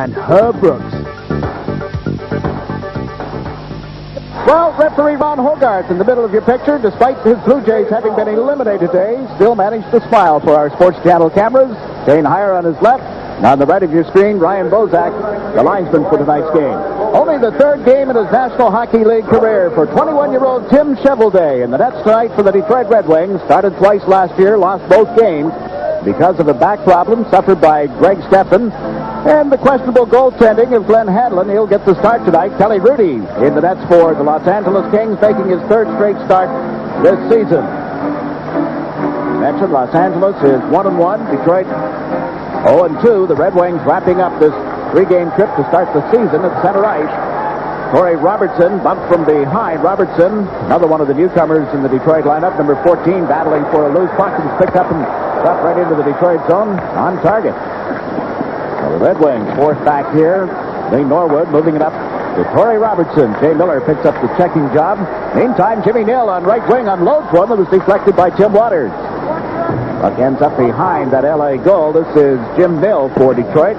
And Herb Brooks. Well, referee Ron Hogarth in the middle of your picture, despite his Blue Jays having been eliminated today, still managed to smile for our Sports Channel cameras. Shane Heyer on his left. And on the right of your screen, Ryan Bozak, the linesman for tonight's game. Only the third game in his National Hockey League career for 21-year-old Tim Cheveldae. And the Nets tonight for the Detroit Red Wings. Started twice last year, lost both games because of a back problem suffered by Greg Steffen. And the questionable goaltending of Glen Hanlan. He'll get the start tonight. Kelly Hrudeyt in the nets for the Los Angeles Kings, making his third straight start this season. Mentioned Los Angeles is 1-1. Detroit 0-2. The Red Wings wrapping up this three-game trip to start the season at center ice. Corey Robertson bumped from behind. Robertson, another one of the newcomers in the Detroit lineup, number 14, battling for a loose puck, and picked up and dropped right into the Detroit zone on target. The Red Wings forced back here. Lee Norwood moving it up to Corey Robertson. Jay Miller picks up the checking job. Meantime, Jimmy Neal on right wing unloads one that was deflected by Tim Waters. Puck ends up behind that L.A. goal. This is Jim Mill for Detroit.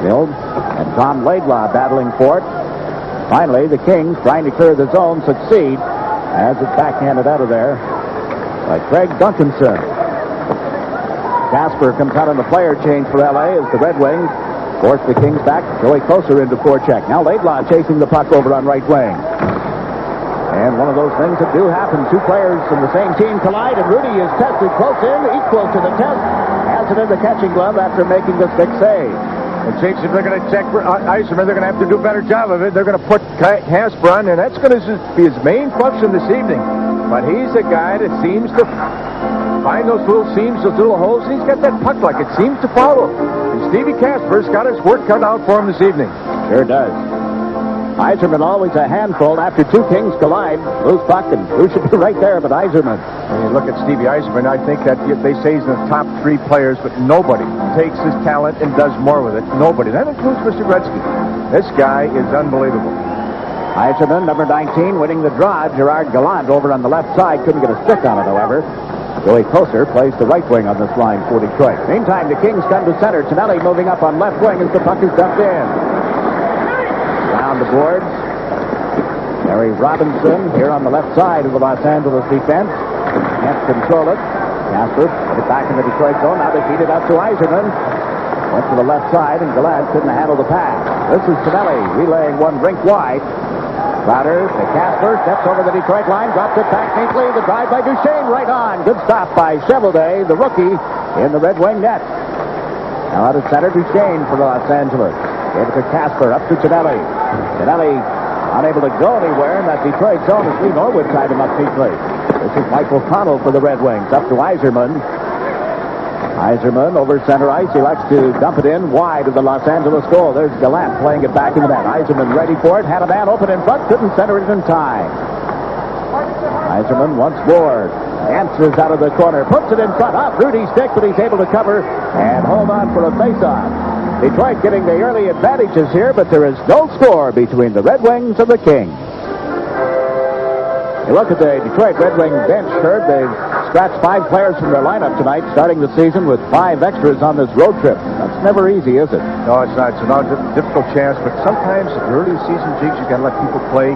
Mill and Tom Laidlaw battling for it. Finally, the Kings, trying to clear the zone, succeed as it's backhanded out of there by Craig Duncanson. Casper comes out on the player change for L.A. as the Red Wings force the Kings back. Joey closer into forecheck. Now Laidlaw chasing the puck over on right wing. And one of those things that do happen. Two players from the same team collide, and Rudy is tested close in, equal to the test. Has it in the catching glove after making the stick save. It seems if they're going to check Eiserman, they're going to have to do a better job of it. They're going to put Casper on, and that's going to be his main function this evening. But he's a guy that seems to find those little seams, those little holes, and he's got that puck like it seems to follow. And Stevie Casper's got his work cut out for him this evening. Sure does. Eiserman always a handful after two Kings collide. Loose puck, and who should be right there but Eiserman. When you look at Stevie Eiserman, I think that they say he's in the top three players, but nobody takes his talent and does more with it. Nobody. That includes Mr. Gretzky. This guy is unbelievable. Eiserman, number 19, winning the draw. Gerard Gallant over on the left side. Couldn't get a stick on it, however. Joey Koser plays the right wing on this line for Detroit. Meantime, the Kings come to center. Tonelli moving up on left wing as the puck is dumped in. Down the boards. Larry Robinson here on the left side of the Los Angeles defense. Can't control it. Casper put it back in the Detroit zone. Now they feed it out to Eiserman. Went to the left side, and Gallant couldn't handle the pass. This is Tonelli relaying one rink wide. Crowder to Casper, steps over the Detroit line, drops it back neatly. The drive by Duchesne right on. Good stop by Cheveldae, the rookie, in the Red Wing net. Now out of center, Duchesne for Los Angeles. Gave it to Casper, up to Tonelli. Tonelli unable to go anywhere in that Detroit zone as Lee Norwood tied him up neatly. This is Michael Connell for the Red Wings, up to Eiserman. Eiserman over center ice. He likes to dump it in wide of the Los Angeles goal. There's Gallant playing it back in the net. Eiserman ready for it. Had a man open in front. Couldn't center it in time. Eiserman once more dances out of the corner. Puts it in front. Off Rudy's stick, but he's able to cover and hold on for a face-off. Detroit getting the early advantages here, but there is no score between the Red Wings and the Kings. You look at the Detroit Red Wing bench, Herb. They've scratched 5 players from their lineup tonight, starting the season with 5 extras on this road trip. That's never easy, is it? No, it's not. It's a difficult chance, but sometimes at the early season jigs, you've got to let people play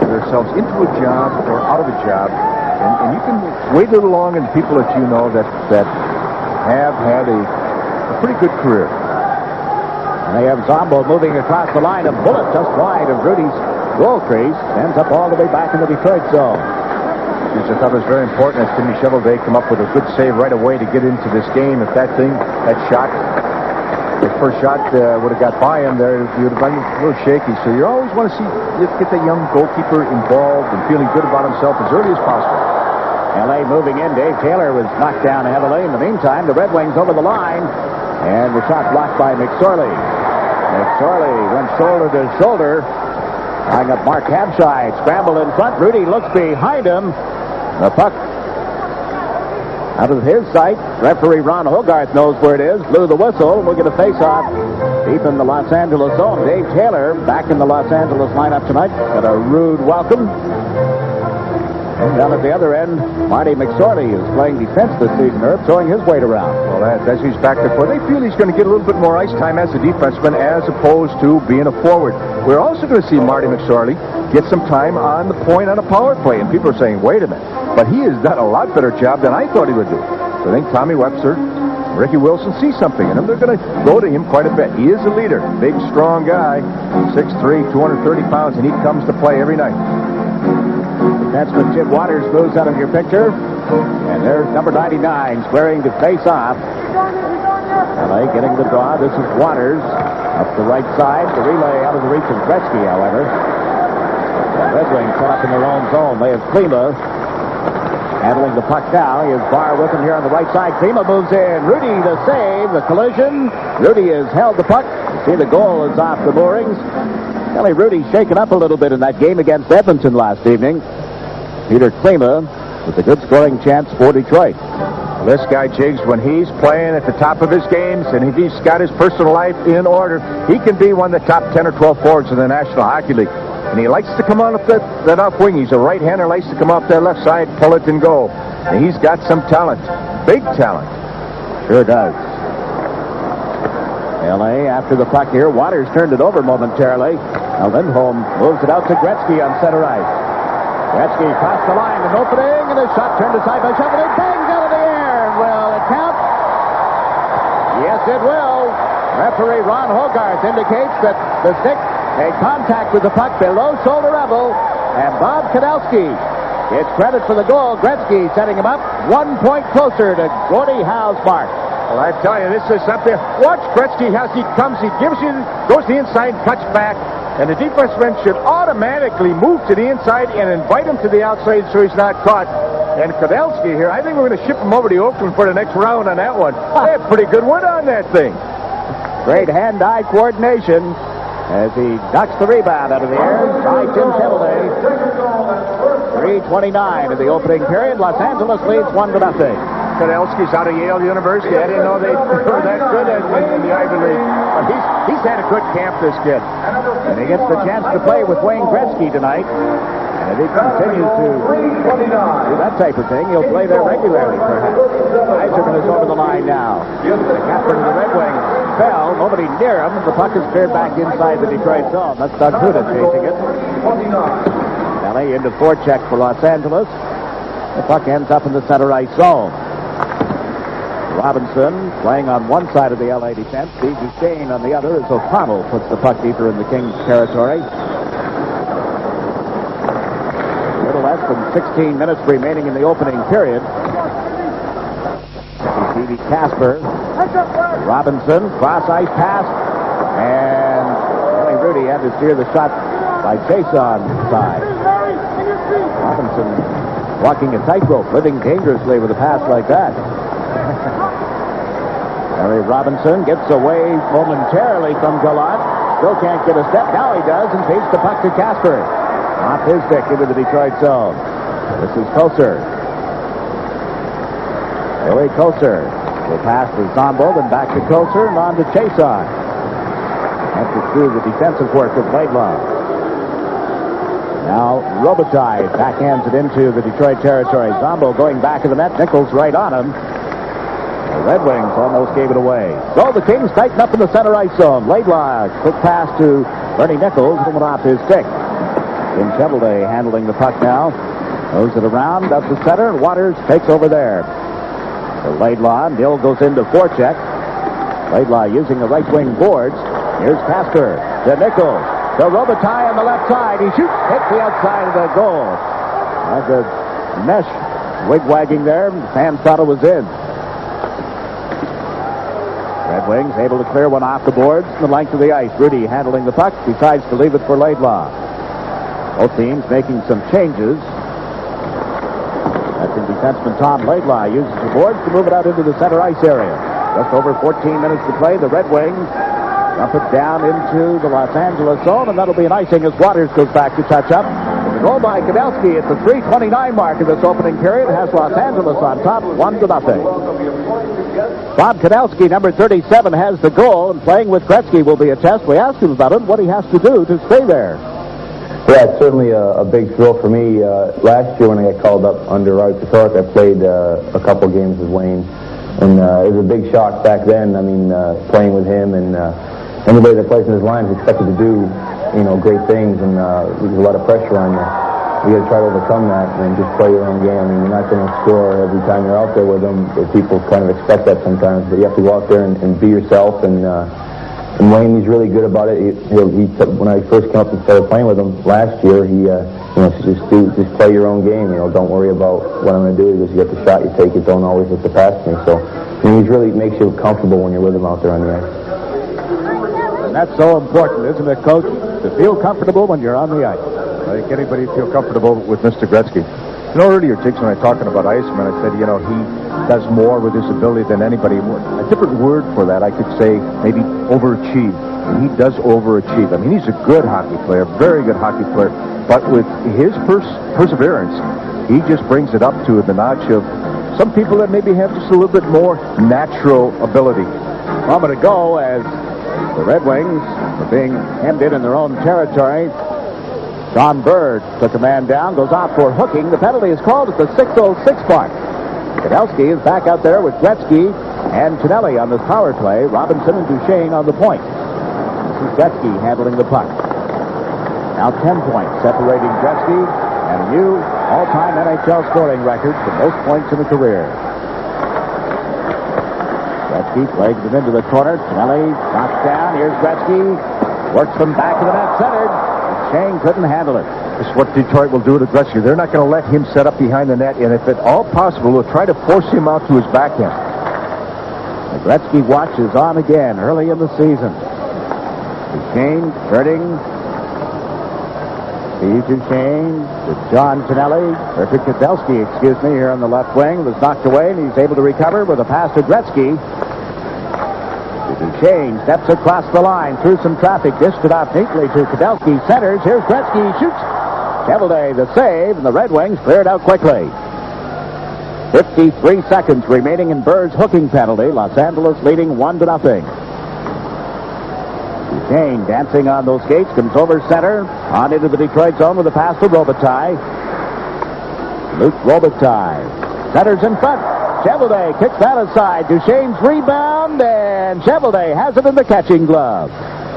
themselves into a job or out of a job. And you can wait a little long, and people that you know that have had a pretty good career. And they have Zombo moving across the line. A bullet just wide of Rudy's goal crease. Ends up all the way back in the Detroit zone. Which I thought was very important as Timmy Cheveldae come up with a good save right away to get into this game. If that shot, the first shot would have got by him there, he would have been a little shaky. So you always want to get that young goalkeeper involved and feeling good about himself as early as possible. L.A. moving in. Dave Taylor was knocked down heavily. In the meantime, the Red Wings over the line. And the shot blocked by McSorley. McSorley went shoulder to shoulder. Tying up Mark Habscheid. Scramble in front. Rudy looks behind him. The puck out of his sight. Referee Ron Hogarth knows where it is. Blew the whistle. We'll get a face-off deep in the Los Angeles zone. Dave Taylor back in the Los Angeles lineup tonight. Got a rude welcome. Down at the other end, Marty McSorley is playing defense this season, Herb, throwing his weight around. Well, that's his factor for. They feel he's going to get a little bit more ice time as a defenseman as opposed to being a forward. We're also going to see Marty McSorley get some time on the point on a power play. And people are saying, wait a minute. But he has done a lot better job than I thought he would do. So I think Tommy Webster, Ricky Wilson see something in him. They're going to go to him quite a bit. He is a leader. Big, strong guy. 6'3", 230 pounds, and he comes to play every night. Defenseman Jim Waters moves out of your picture. And there's number 99 squaring to face off. LA getting the draw. This is Waters up the right side. The relay out of the reach of Gretzky, however. The Red Wings set up in their own zone. They have Klima handling the puck now. He has Barr with him here on the right side. Klima moves in. Hrudeyt the save. The collision. Hrudeyt has held the puck. You see the goal is off the moorings. Kelly Hrudeyt shaken up a little bit in that game against Edmonton last evening. Peter Klima with a good scoring chance for Detroit. This guy, Jigs, when he's playing at the top of his games and if he's got his personal life in order, he can be one of the top 10 or 12 forwards in the National Hockey League. And he likes to come on that off wing. He's a right-hander, likes to come off that left side, pull it and go. And he's got some talent. Big talent. Sure does. L.A. after the puck here. Waters turned it over momentarily. Now Lindholm moves it out to Gretzky on center ice. Gretzky crossed the line, an opening, and a shot turned aside by Cheveldae. Bangs out of the air. Will it count? Yes, it will. Referee Ron Hogarth indicates that the stick made contact with the puck below shoulder level, and Bob Kudelski gets credit for the goal. Gretzky setting him up 1 point closer to Gordie Howe's mark. Well, I tell you, this is something. Watch Gretzky as he comes. He gives you, goes to the inside, cuts back. And the defenseman should automatically move to the inside and invite him to the outside so he's not caught. And Kudelski here, I think we're going to ship him over to Oakland for the next round on that one. They have pretty good wood on that thing. Great hand-eye coordination as he ducks the rebound out of the air by Tim Cheveldae. 3:29 in the opening period. Los Angeles leads 1-0. Kudelski's out of Yale University. I didn't know they were that good in the Ivy League. But he's had a good camp, this kid. And he gets the chance to play with Wayne Gretzky tonight. And if he continues to do that type of thing, he'll play there regularly, perhaps. Eiserman is over the line now. The captain of the Red Wings fell. Nobody near him. The puck is cleared back inside the Detroit zone. That's Doug Hrudeyt chasing it. LA into forecheck for Los Angeles. The puck ends up in the center ice zone. Robinson playing on one side of the LA defense. Steve Duchesne on the other as O'Connell puts the puck deeper in the Kings' territory. A little less than 16 minutes remaining in the opening period. Stevie Casper. Robinson, cross-ice pass. And Kelly Hrudeyt had to steer the shot by Jason's side. Robinson walking a tightrope, living dangerously with a pass like that. Harry Robinson gets away momentarily from Gallant. Still can't get a step. Now he does and feeds the puck to Casper. Off his stick into the Detroit zone. This is Koser. Billy Koser will pass to Zombo, then back to Koser and on to Chason. After through the defensive work of Laidlaw. Now Robitaille backhands it into the Detroit territory. Zombo going back of the net. Nichols right on him. The Red Wings almost gave it away. So the Kings tighten up in the center ice zone. Laidlaw, quick pass to Bernie Nichols, and went off his stick. Tim Cheveldae handling the puck now. Moves it around, up the center, and Waters takes over there. So Laidlaw, Neal goes into forecheck. Laidlaw using the right wing boards. Here's Casper to Nichols. To Robitaille on the left side. He shoots, hits the outside of the goal. Had the mesh wig-wagging there. Fans thought it was in. Red Wings able to clear one off the boards, the length of the ice. Hrudeyt handling the puck, decides to leave it for Laidlaw. Both teams making some changes. That's in defenseman Tom Laidlaw uses the boards to move it out into the center ice area. Just over 14 minutes to play. The Red Wings dump it down into the Los Angeles zone, and that'll be an icing as Waters goes back to touch up. The goal by Kudelski at the 3:29 mark of this opening period has Los Angeles on top, 1-0. Bob Kudelski, number 37, has the goal, and playing with Gretzky will be a test. We asked him about it, what he has to do to stay there. Yeah, it's certainly a big thrill for me. Last year when I got called up under Hrudeyt, I played a couple games with Wayne, and it was a big shock back then. I mean, playing with him, and anybody that plays in his line is expected to do, great things, and there's a lot of pressure on you. You got to try to overcome that and just play your own game. I mean, you're not going to score every time you're out there with them. People kind of expect that sometimes, but you have to go out there and be yourself. And Wayne, he's really good about it. When I first came up and started playing with him last year, he said, just play your own game. Don't worry about what I'm going to do. He goes, you get the shot, you take it. Don't always look to pass me. So he really makes you comfortable when you're with him out there on the ice. And that's so important, isn't it, Coach? To feel comfortable when you're on the ice. I think anybody feel comfortable with Mr. Gretzky. Earlier, Jigs, when I was talking about Iceman, I said, he does more with his ability than anybody. A different word for that, I could say, maybe overachieve. And he does overachieve. I mean, he's a good hockey player, very good hockey player. But with his perseverance, he just brings it up to the notch of some people that maybe have just a little bit more natural ability. Moment ago, as the Red Wings are being hemmed in their own territory, John Bird took a man down, goes off for hooking. The penalty is called at the 6:06 mark. Kudelski is back out there with Gretzky and Tonelli on this power play. Robinson and Duchesne on the point. This is Gretzky handling the puck. Now 10 points separating Gretzky and a new all-time NHL scoring record for most points in a career. Gretzky plays it into the corner. Tonelli knocks down. Here's Gretzky. Works from back of the net centered. Shane couldn't handle it. This is what Detroit will do to Gretzky. They're not going to let him set up behind the net, and if at all possible, they'll try to force him out to his backhand. The Gretzky watch is on again early in the season. Duchesne turning. Steve Duchesne with John Tonelli. Kudelski, here on the left wing, was knocked away, and he's able to recover with a pass to Gretzky. Duchesne steps across the line through some traffic, dished it off neatly to Kudelski. Centers. Here's Gretzky. Shoots. Cheveldae the save, and the Red Wings cleared out quickly. 53 seconds remaining in Bird's hooking penalty. Los Angeles leading 1-0. Duchesne dancing on those skates, comes over center, on into the Detroit zone with a pass to Robitaille. Luc Robitaille centers in front. Cheveldae kicks that aside. Duchesne's rebound, and Cheveldae has it in the catching glove.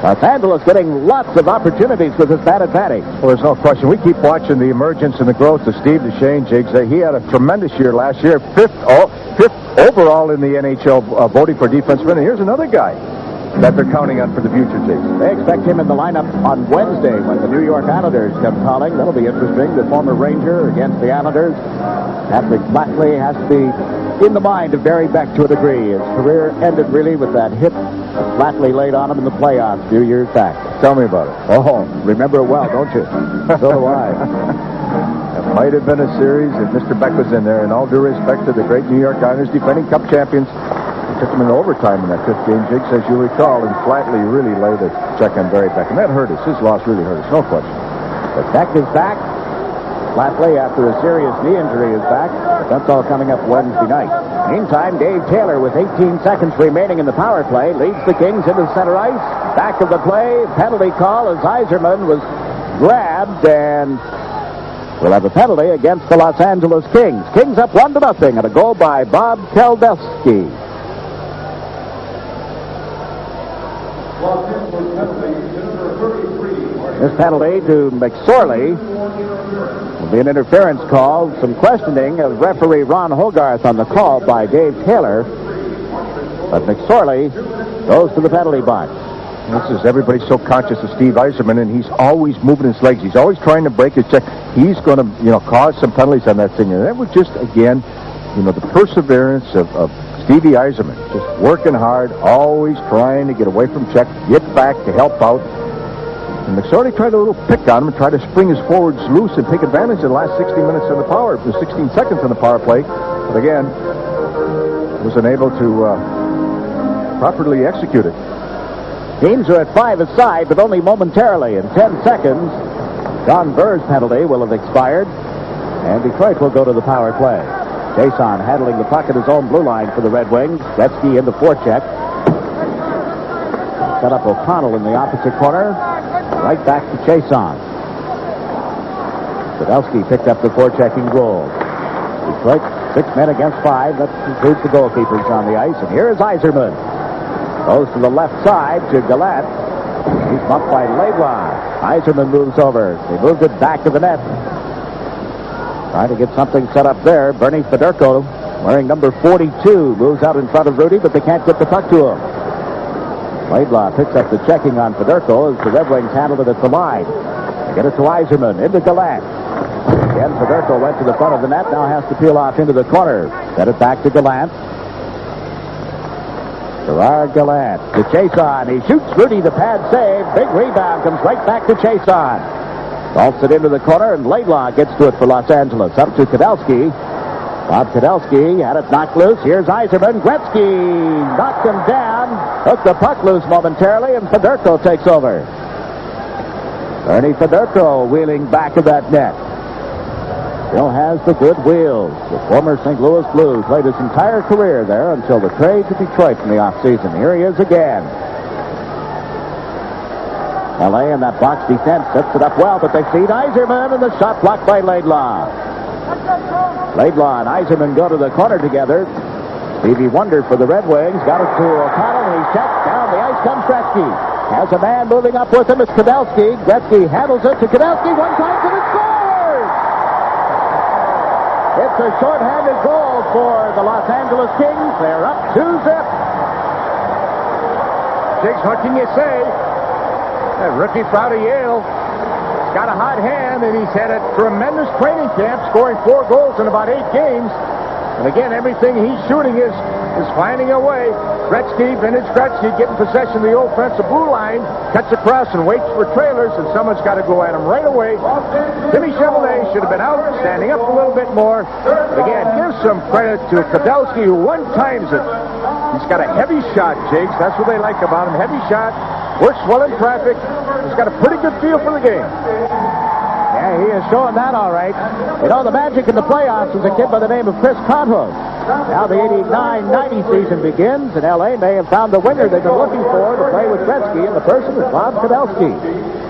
Los Angeles getting lots of opportunities with his bad advantage. Well, there's no question. We keep watching the emergence and the growth of Steve Duchesne, Jigs. He had a tremendous year last year, fifth overall in the NHL voting for defenseman. And here's another guy that they're counting on for the future, Jigs. They expect him in the lineup on Wednesday when the New York Islanders come calling. That'll be interesting. The former Ranger against the Islanders. Patrick Flatley has to be in the mind of Barry Beck to a degree. His career ended really with that hit that Flatley laid on him in the playoffs a few years back. Tell me about it. Oh, remember it well, don't you? So do I. It might have been a series if Mr. Beck was in there. And all due respect to the great New York Islanders, defending Cup champions, he took them into overtime in that fifth game, Jigs, as you recall, and Flatley really laid a check on Barry Beck. And that hurt us. His loss really hurt us, no question. But Beck is back. Flatley, after a serious knee injury, is back. But that's all coming up Wednesday night. Meantime, Dave Taylor, with 18 seconds remaining in the power play, leads the Kings into center ice. Back of the play, penalty call as Yzerman was grabbed, and we'll have a penalty against the Los Angeles Kings. Kings up 1-0, and a goal by Bob Kudelski. This penalty to McSorley will be an interference call. Some questioning of referee Ron Hogarth on the call by Dave Taylor. But McSorley goes to the penalty box. This is everybody's so conscious of Steve Yzerman, and he's always moving his legs. He's always trying to break his check. He's going to, cause some penalties on that thing. And that was just, again, the perseverance of Stevie Yzerman. Just working hard, always trying to get away from check, get back to help out. And McSorley tried a little pick on him and tried to spring his forwards loose and take advantage of the last 16 minutes of the 16 seconds on the power play. But again, was unable to properly execute it. Teams are at 5 aside, but only momentarily. In 10 seconds, John Bird's penalty will have expired, and Detroit will go to the power play. Jason handling the puck at his own blue line for the Red Wings. Gretzky into forecheck. Set up O'Connell in the opposite corner. Right back to Chason. Kudelski picked up the forechecking goal. Detroit, 6 men against 5. That includes the goalkeepers on the ice. And here is Yzerman. Goes to the left side to Glen. He's bumped by Laidlaw. Yzerman moves over. They moved it back to the net. Trying to get something set up there. Bernie Federko, wearing number 42, moves out in front of Hrudeyt, but they can't get the puck to him. Laidlaw picks up the checking on Federko as the Red Wings handle it at the line. They get it to Yzerman, into Glen. Again, Federko went to the front of the net, now has to peel off into the corner. Set it back to Glen. Gerard Gallant to Chason. He shoots Hrudeyt, the pad save. Big rebound, comes right back to Chason. Vaults it into the corner, and Laidlaw gets to it for Los Angeles. Up to Kudelski. Bob Kudelski had it knocked loose. Here's Yzerman. Gretzky knocked him down. Took the puck loose momentarily, and Federko takes over. Bernie Federko wheeling back of that net. Still has the good wheels. The former St. Louis Blues played his entire career there until the trade to Detroit in the offseason. Here he is again. L.A. in that box defense sets it up well, but they feed Yzerman, and the shot blocked by Laidlaw. Laidlaw and Yzerman go to the corner together. Stevie Wonder for the Red Wings. Got it to O'Connell, and he's checked. Down the ice comes Gretzky. Has a man moving up with him. It's Kudelski. Gretzky handles it to Kudelski. One time to the score! It's a short-handed goal for the Los Angeles Kings. They're up 2-0. Jigs, what can you say? That rookie out of Yale has got a hot hand, and he's had a tremendous training camp, scoring 4 goals in about 8 games. And again, everything he's shooting is finding a way. Gretzky, vintage Gretzky, getting possession of the offensive blue line, cuts across and waits for trailers, and someone's got to go at him right away. Timmy Cheveldae should have been out, standing up a little bit more. But again, give some credit to Kudelski, who one-times it. He's got a heavy shot, Jakes. That's what they like about him. Heavy shot, works well in traffic. He's got a pretty good feel for the game. Yeah, he is showing that all right. You know, the magic in the playoffs is a kid by the name of Chris Contos. Now the 89-90 season begins, and L.A. may have found the winger they've been looking for to play with Gretzky, and the person is Bob Kudelski.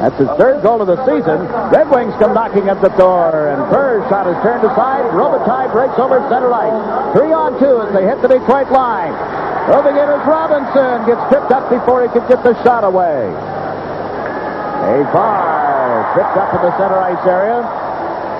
That's his 3rd goal of the season. Red Wings come knocking at the door, and Burr's shot is turned aside. Robitaille breaks over center ice. 3-on-2 as they hit the Detroit line. Moving in is Robinson. Gets tripped up before he could get the shot away. A bar tripped up in the center ice area.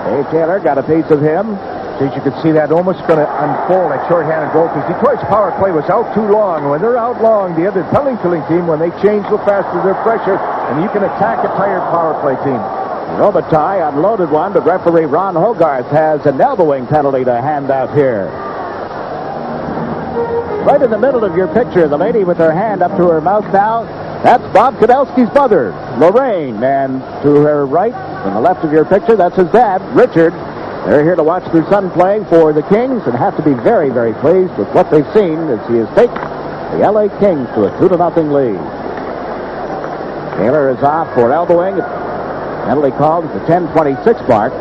Dave Taylor got a piece of him. You could see that almost going to unfold, that short-handed goal, because Detroit's power play was out too long. When they're out long, the other penalty killing team, when they change so fast with their pressure, and you can attack a tired power play team. Robitaille unloaded one, but referee Ron Hogarth has an elbowing penalty to hand out here. Right in the middle of your picture, the lady with her hand up to her mouth now, that's Bob Kudelski's mother, Lorraine. And to her right, on the left of your picture, that's his dad, Richard. They're here to watch their son playing for the Kings and have to be very, very pleased with what they've seen as he has taken the L.A. Kings to a 2-0 lead. Taylor is off for elbowing. Penalty called at the 10:26 mark.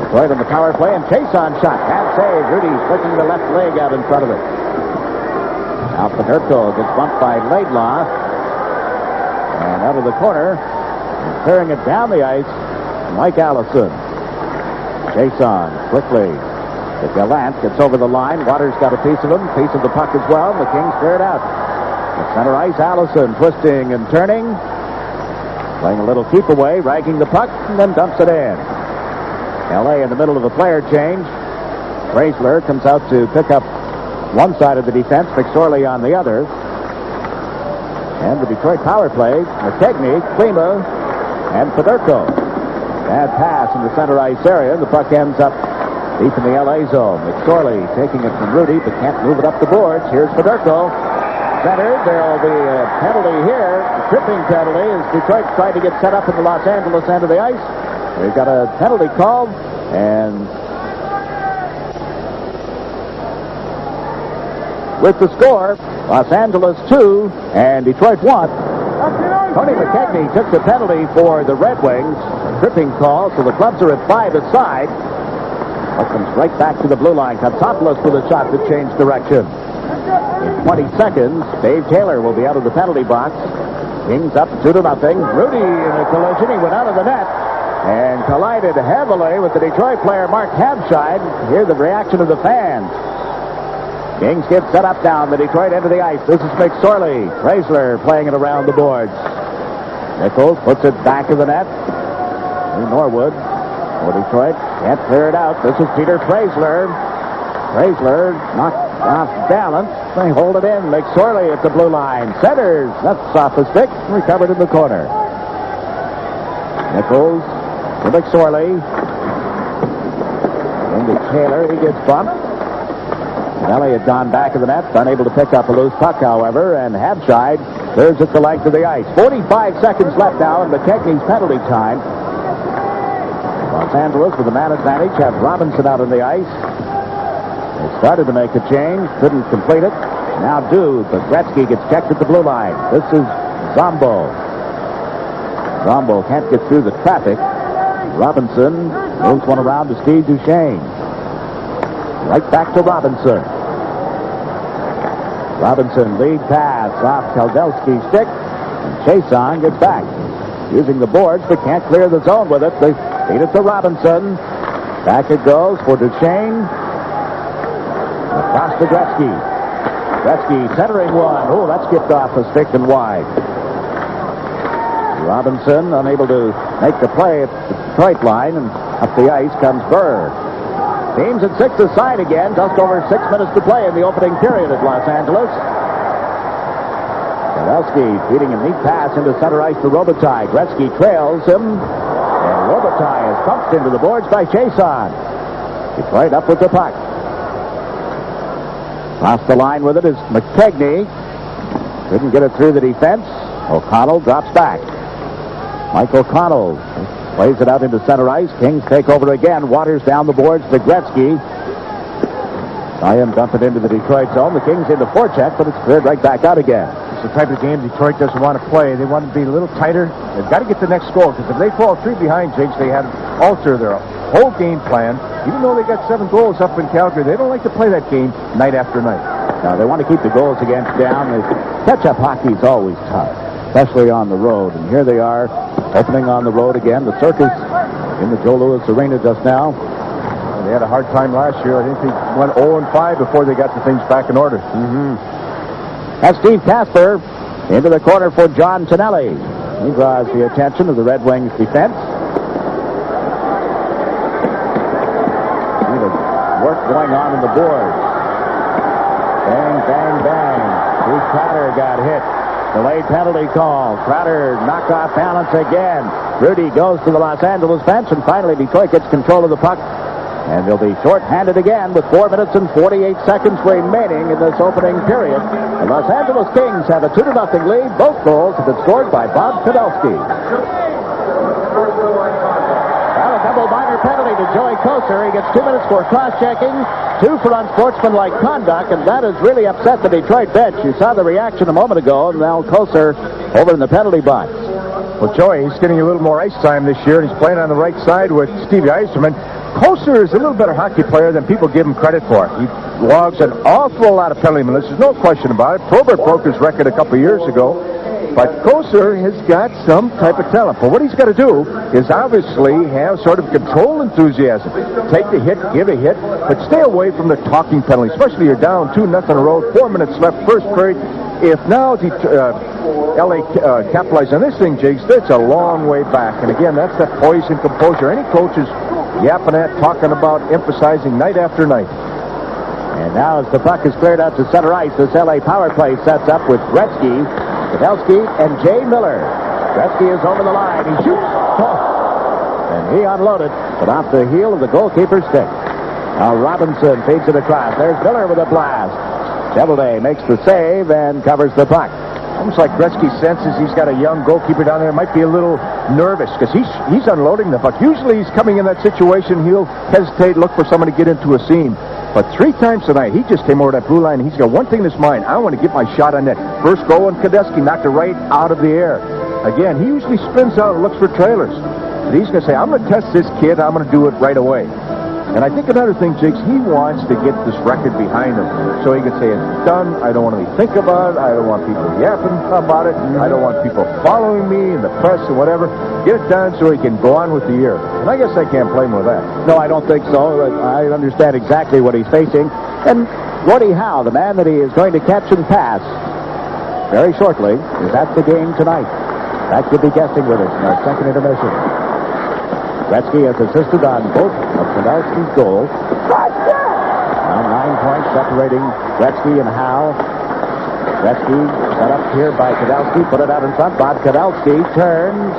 Detroit on the power play, and Chason shot. Bad save. Hrudeyt flicking the left leg out in front of it. Now Federko gets bumped by Laidlaw. And out of the corner, and clearing it down the ice, Mike Allison. Chason quickly. The Gallant gets over the line. Waters got a piece of him, piece of the puck as well. The Kings clear it out. At center ice, Allison twisting and turning. Playing a little keep away, ragging the puck, and then dumps it in. L.A. in the middle of a player change. Chrysler comes out to pick up one side of the defense, McSorley on the other. And the Detroit power play, McKegney, Klima, and Federko. Bad pass in the center ice area. The puck ends up deep in the L.A. zone. McSorley taking it from Hrudeyt, but can't move it up the boards. Here's Federko. Centered. There'll be a penalty here. A tripping penalty as Detroit tried to get set up in the Los Angeles end of the ice. They've got a penalty called, and with the score, Los Angeles 2 and Detroit 1. Tony McKegney took the penalty for the Red Wings. A tripping call, so the Clubs are at 5 aside. That comes right back to the blue line. Katsopoulos with a shot to change direction. In 20 seconds, Dave Taylor will be out of the penalty box. Kings up 2-0. Hrudeyt in a collision. He went out of the net. and collided heavily with the Detroit player, Mark Habscheid. Hear the reaction of the fans. Kings get set up down. The Detroit into the ice. This is McSorley. Frazier playing it around the boards. Nichols puts it back of the net. Norwood for Detroit. Can't clear it out. This is Peter Frazier. Frazier knocked off balance. They hold it in. McSorley at the blue line. Centers. That's off the stick. Recovered in the corner. Nichols to McSorley. Into Taylor. He gets bumped. Ellie had gone back of the net, unable to pick up a loose puck, however, and Habscheid clears it the length of the ice. 45 seconds left now in McKechnie's penalty time. Los Angeles, with the man advantage, have Robinson out on the ice. They started to make a change, couldn't complete it. Now do, but Gretzky gets checked at the blue line. This is Zombo. Zombo can't get through the traffic. Robinson moves one around to Steve Duchesne. Right back to Robinson. Robinson lead pass off Kudelski's stick. And Chason gets back. Using the boards, but can't clear the zone with it. They feed it to Robinson. Back it goes for Duchesne. Across to Gretzky. Gretzky centering one. Oh, that's skipped off the stick and wide. Robinson unable to make the play at the Detroit line, and up the ice comes Burr. Teams at 6 aside again. Just over 6 minutes to play in the opening period at Los Angeles. Kudelski feeding a neat pass into center ice to Robitaille. Gretzky trails him, and Robitaille is pumped into the boards by Chason. Detroit up with the puck. Across the line with it is McKechnie. Couldn't get it through the defense. O'Connell drops back. Mike O'Connell plays it out into center ice. Kings take over again. Waters down the boards to Gretzky. Saw him dump it into the Detroit zone. The Kings into forecheck, but it's cleared right back out again. It's the type of game Detroit doesn't want to play. They want to be a little tighter. They've got to get the next goal, because if they fall 3 behind, Jakes, they have to alter their whole game plan. Even though they got 7 goals up in Calgary, they don't like to play that game night after night. Now, they want to keep the goals against down. Catch-up hockey is always tough, especially on the road. And here they are, opening on the road again. The Circus in the Joe Louis Arena just now. They had a hard time last year. I think they went 0-5 before they got the things back in order. That's Steve Casper into the corner for John Tonelli. He draws the attention of the Red Wings defense. See the work going on in the boards. Bang, bang, bang. Bruce Crowder got hit. Delayed penalty call. Crowder knocked off balance again. Hrudeyt goes to the Los Angeles bench, and finally Detroit gets control of the puck. And they'll be short-handed again with 4 minutes and 48 seconds remaining in this opening period. The Los Angeles Kings have a 2-0 lead. Both goals have been scored by Bob Kudelski. Well, a double minor penalty to Joey Koser. He gets 2 minutes for cross-checking, 2 for unsportsmanlike conduct, and that has really upset the Detroit bench. You saw the reaction a moment ago, and now Koser over in the penalty box. Well, Joey, he's getting a little more ice time this year, and he's playing on the right side with Stevie Yzerman. Koser is a little better hockey player than people give him credit for. He logs an awful lot of penalty minutes. There's no question about it. Probert broke his record a couple years ago. But Koser has got some type of talent. But what he's got to do is obviously have sort of control enthusiasm. Take the hit, give a hit, but stay away from the talking penalty, especially you're down 2-0 a road, 4 minutes left, first period. If now the LA capitalize on this thing, Jakes, that's a long way back. And again, that's that poise and composure. Any coach is yapping at, talking about, emphasizing night after night. And now as the puck is cleared out to center ice, this LA power play sets up with Gretzky, Kudelski, and Jay Miller. Gretzky is over the line. He shoots. And he unloaded, but off the heel of the goalkeeper's stick. Now Robinson feeds it across. There's Miller with a blast. Cheveldae makes the save and covers the puck. Almost like Gretzky senses he's got a young goalkeeper down there. Might be a little nervous because he's unloading the puck. Usually he's coming in that situation. He'll hesitate, look for someone to get into a seam. But 3 times tonight, he just came over that blue line, and he's got one thing in his mind. I want to get my shot on net. First goal, and Kudelski knocked it right out of the air. Again, he usually spins out and looks for trailers. But he's going to say, I'm going to test this kid. I'm going to do it right away. And I think another thing, Jigs, he wants to get this record behind him so he can say it's done. I don't want to think about it. I don't want people yapping about it. I don't want people following me in the press and whatever. Get it done so he can go on with the year. And I guess I can't blame him with that. No, I don't think so. I understand exactly what he's facing. And Gordie Howe, the man that he is going to catch and pass very shortly, is at the game tonight. That could be guessing with us in our second intermission. Gretzky has assisted on both of Kudelski's goals. Now 9 points separating Gretzky and Howe. Gretzky set up here by Kudelski, put it out in front. Bob Kudelski turns,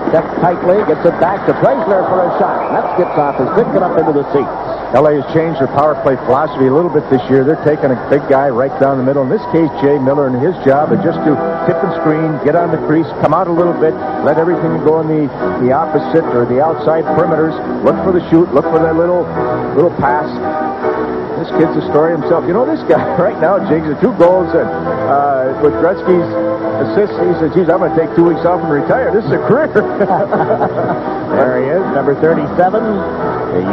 steps tightly, gets it back to Preisler for a shot. That skips off his stick and up into the seats. LA has changed their power play philosophy a little bit this year. They're taking a big guy right down the middle. In this case, Jay Miller, and his job is just to tip and screen, get on the crease, come out a little bit, let everything go in the opposite or the outside perimeters, look for the shoot, look for that little pass. This kid's a story himself. You know, this guy right now, Jigs, the 2 goals and with Gretzky's assists, he said, geez, I'm going to take 2 weeks off and retire. This is a career. There he is, number 37,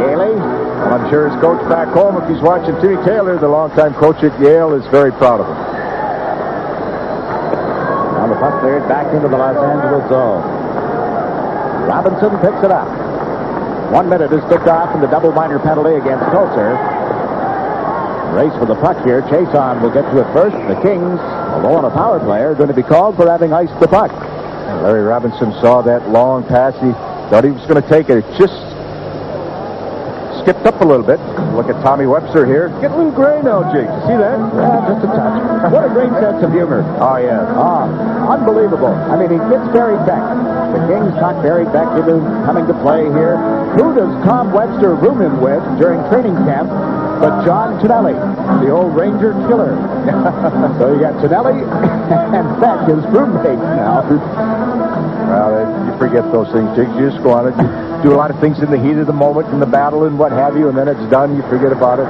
Yale. Well, I'm sure his coach back home, if he's watching, Timmy Taylor, the longtime coach at Yale, is very proud of him. Now the puck cleared back into the Los Angeles zone. Robinson picks it up. 1 minute is ticked off in the double minor penalty against Koser. Race for the puck here. Chason will get to it first. The Kings, although on a power play, are going to be called for having iced the puck. And Larry Robinson saw that long pass. He thought he was going to take it. It just skipped up a little bit. Look at Tommy Webster here. Getting a little gray now, Jake. You see that? Yeah, just a touch. What a great sense of humor. Oh, yeah. Unbelievable. I mean, he gets Barry Beck. The Kings talk Barry Beck into coming to play here. Who does Tom Webster room him with during training camp but John Tonelli, the old Ranger killer? So you got Tonelli and Beck, his roommate now. Well, you forget those things, Jake. You just go on it. You do a lot of things in the heat of the moment, in the battle and what have you, and then it's done. You forget about it.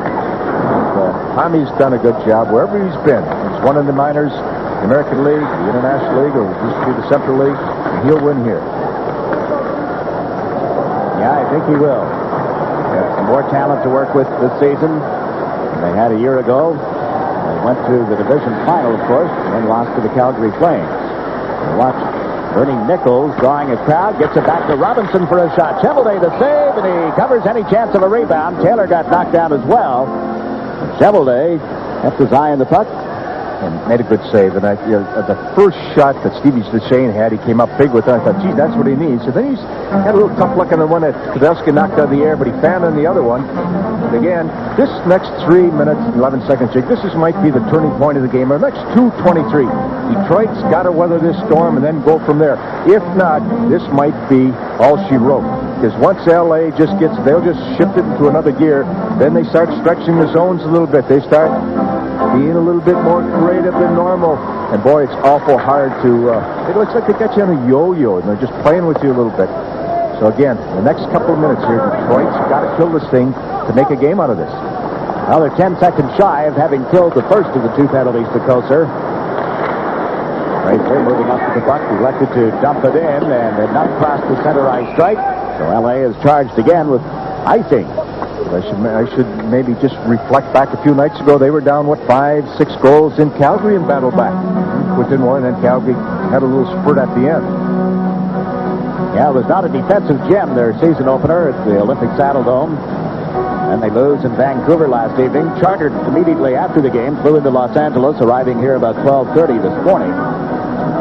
Tommy's done a good job wherever he's been. He's won in the minors, the American League, the International League, or used to be the Central League, and he'll win here. Yeah, I think he will. Got some more talent to work with this season than they had a year ago. They went to the division final, of course, and then lost to the Calgary Flames. Watch Bernie Nichols drawing a crowd, gets it back to Robinson for a shot. Cheveldae the save, and he covers any chance of a rebound. Taylor got knocked down as well. Cheveldae kept his eye on the puck and made a good save. And the first shot that Stevie Duchesne had, he came up big with it. I thought, geez, that's what he needs. So then he's had a little tough luck on the one that Kudelski knocked out of the air, but he found on the other one. And again, this next 3 minutes and 11 seconds, Jake, this might be the turning point of the game. Or the next 2:23. Detroit's got to weather this storm and then go from there. If not, this might be all she wrote. Because once LA they'll just shift it into another gear. Then they start stretching the zones a little bit. They start being a little bit more creative than normal. And boy, it's awful hard to, it looks like they got you on a yo-yo and they're just playing with you a little bit. So again, the next couple of minutes here, Detroit's got to kill this thing to make a game out of this. Well, they're 10 seconds shy of having killed the first of the 2 penalties to Koser. Right there, moving up to the puck, elected to dump it in and had not crossed the center ice strike. So LA is charged again with icing. I should maybe just reflect back a few nights ago. They were down, 5, 6 goals in Calgary and battled back within one, and then Calgary had a little spurt at the end. Yeah, it was not a defensive gem, their season opener at the Olympic Saddle Dome. And they lose in Vancouver last evening. Chartered immediately after the game, flew into Los Angeles, arriving here about 12:30 this morning.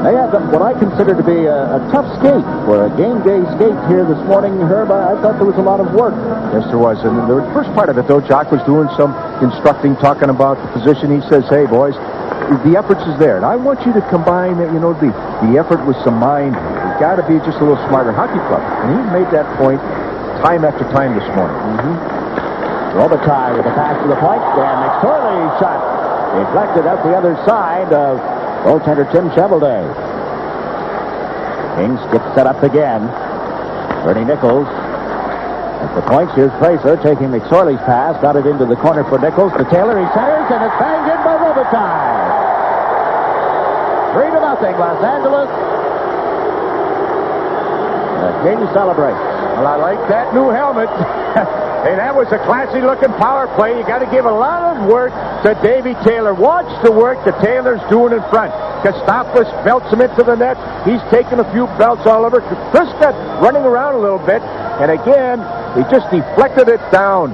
They had what I consider to be a tough skate for a game day skate here this morning, Herb. I thought there was a lot of work. Yes, there was. And the first part of it, though, Jock was doing some instructing, talking about the position. He says, hey, boys, the efforts is there. And I want you to combine, the effort with some mind. You've got to be just a little smarter. Hockey club. And he made that point time after time this morning. Robitaille with a pass to the point. And McSorley's shot deflected out the other side of goaltender Tim Cheveldae. Kings get set up again. Bernie Nichols at the point. Here's Fraser taking McSorley's pass. Got it into the corner for Nichols. To Taylor, he centers, and it's banged in by Robitaille. 3-0, Los Angeles. The Kings celebrate. Well, I like that new helmet. Hey, that was a classy-looking power play. You got to give a lot of work to Davy Taylor. Watch the work that Taylor's doing in front. Kostopoulos belts him into the net. He's taking a few belts all over. Prescott running around a little bit. And again, he just deflected it down.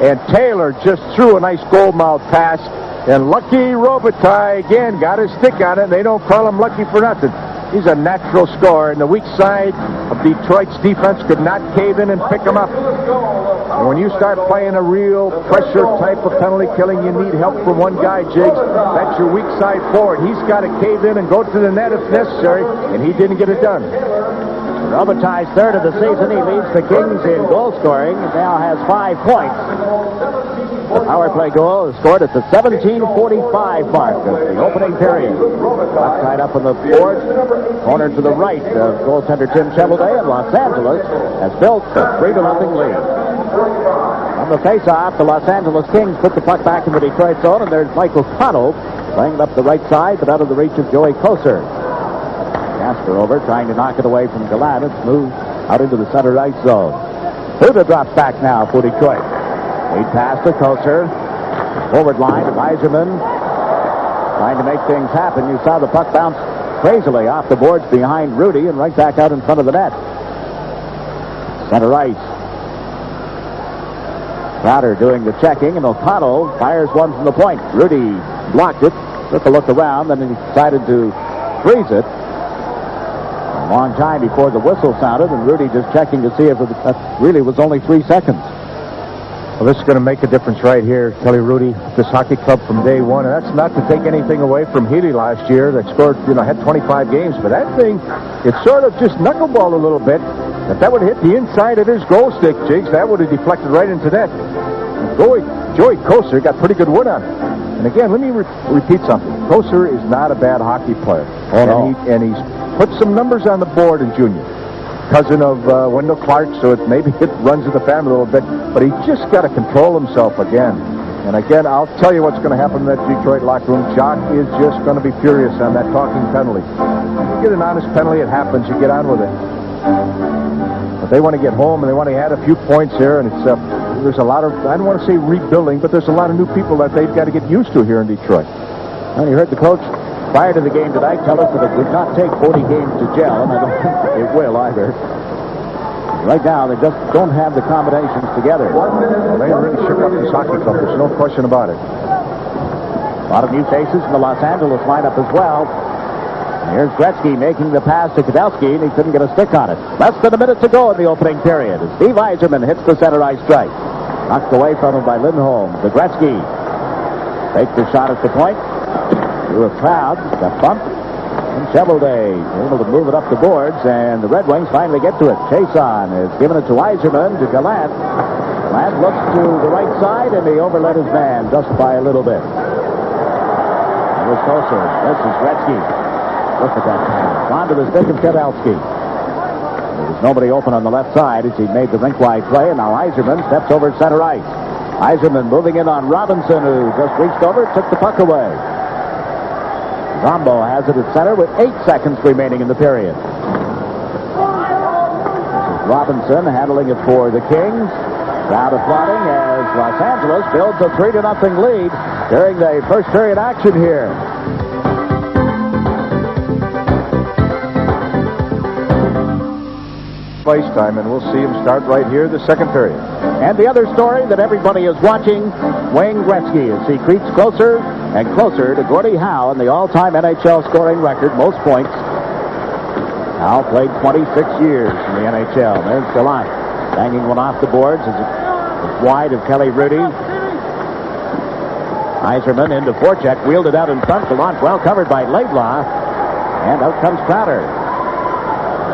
And Taylor just threw a nice goal-mouth pass. And Lucky Robitaille, again, got his stick on it. They don't call him Lucky for nothing. He's a natural scorer, and the weak side of Detroit's defense could not cave in and pick him up. And when you start playing a real pressure type of penalty killing, you need help from one guy, Jigs. That's your weak side forward. He's got to cave in and go to the net if necessary, and he didn't get it done. Robitaille's third of the season. He leads the Kings in goal scoring. He now has 5 points. The power play goal is scored at the 17:45 mark of the opening period. Tied up on the board, corner to the right of goaltender Tim Cheveldae, and Los Angeles has built a 3-0 lead. On the face-off, the Los Angeles Kings put the puck back in the Detroit zone, and there's Michael Cottle playing it up the right side, but out of the reach of Joey Koser. Casper over, trying to knock it away from Glen. It's moved out into the center ice zone. Hrudeyt drops back now for Detroit. Lead pass to Koser. Forward line of Yzerman. Trying to make things happen. You saw the puck bounce crazily off the boards behind Hrudeyt and right back out in front of the net. Center ice. Crowder doing the checking, and O'Connell fires one from the point. Hrudeyt blocked it, took a look around, then he decided to freeze it. A long time before the whistle sounded, and Hrudeyt just checking to see if it really was only 3 seconds. Well, this is going to make a difference right here, Kelly Hrudeyt, this hockey club from day one. And that's not to take anything away from Healy last year that scored, had 25 games. But that thing, it sort of just knuckleballed a little bit. If that would have hit the inside of his goal stick, Jigs, that would have deflected right into that. Joey Koser got pretty good wood on it. And again, let me repeat something. Koser is not a bad hockey player. And he's put some numbers on the board in junior. Cousin of Wendell Clark, so maybe it runs in the family a little bit, but he just got to control himself again. And again, I'll tell you what's going to happen in that Detroit locker room. Jock is just going to be furious on that talking penalty. You get an honest penalty, it happens, you get on with it. But they want to get home, and they want to add a few points here, and it's there's a lot of, I don't want to say rebuilding, but there's a lot of new people that they've got to get used to here in Detroit. Well, you heard the coach prior to the game tonight tell us that it would not take 40 games to gel, and I don't think it will either. Right now, they just don't have the combinations together. Well, they really shook up this hockey club. There's no question about it. A lot of new faces in the Los Angeles lineup as well. And here's Gretzky making the pass to Kudelski, and he couldn't get a stick on it. Less than a minute to go in the opening period. As Steve Yzerman hits the center ice strike. Knocked away from him by Lindholm. To Gretzky. Takes the shot at the point. Through a crowd, got bumped, and Cheveldae able to move it up the boards, and the Red Wings finally get to it. Chason is giving it to Yzerman, to Glen. Glen looks to the right side, and he overlet his man just by a little bit. It was Koser. This is Gretzky. Look at that pass. On to the stick of Kudelski. There was nobody open on the left side as he made the rink-wide play, and now Yzerman steps over center ice. Yzerman moving in on Robinson, who just reached over, took the puck away. Zombo has it at center with 8 seconds remaining in the period. This is Robinson handling it for the Kings. Crowd applauding as Los Angeles builds a 3-0 lead during the first period action here. Place time, and we'll see him start right here the second period. And the other story that everybody is watching, Wayne Gretzky, as he creeps closer and closer to Gordie Howe in the all-time NHL scoring record, most points. Howe played 26 years in the NHL. There's Gallant banging one off the boards as it's wide of Kelly Hrudeyt. Yzerman into forecheck, wheeled it out in front. Gallant well covered by Laidlaw, and out comes Crowder.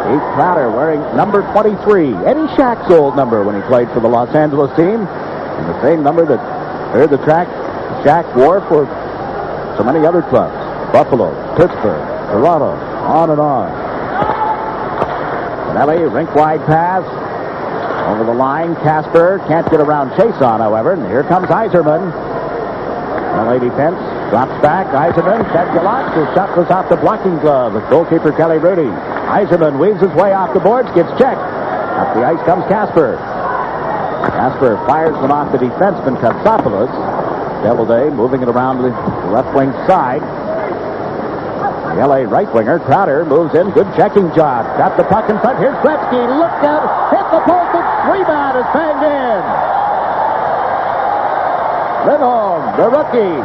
Heath Crowder wearing number 23, Eddie Shack's old number when he played for the Los Angeles team, and the same number that cleared the track Shack wore for so many other clubs. Buffalo, Pittsburgh, Toronto, on and on. Pinelli, rink-wide pass. Over the line, Casper can't get around Chason, however, and here comes Yzerman. LA defense drops back. Yzerman, Ted Gallant. His shot was off the blocking glove of goalkeeper Kelly Hrudeyt. Yzerman weaves his way off the boards, gets checked. Up the ice comes Casper. Casper fires one off the defenseman, Katsopoulos. Cheveldae moving it around the left wing side. The LA right winger, Crowder, moves in. Good checking job. Got the puck in front. Here's Gretzky. Looked out. Hit the post. Rebound is banged in. Lindholm, the rookie.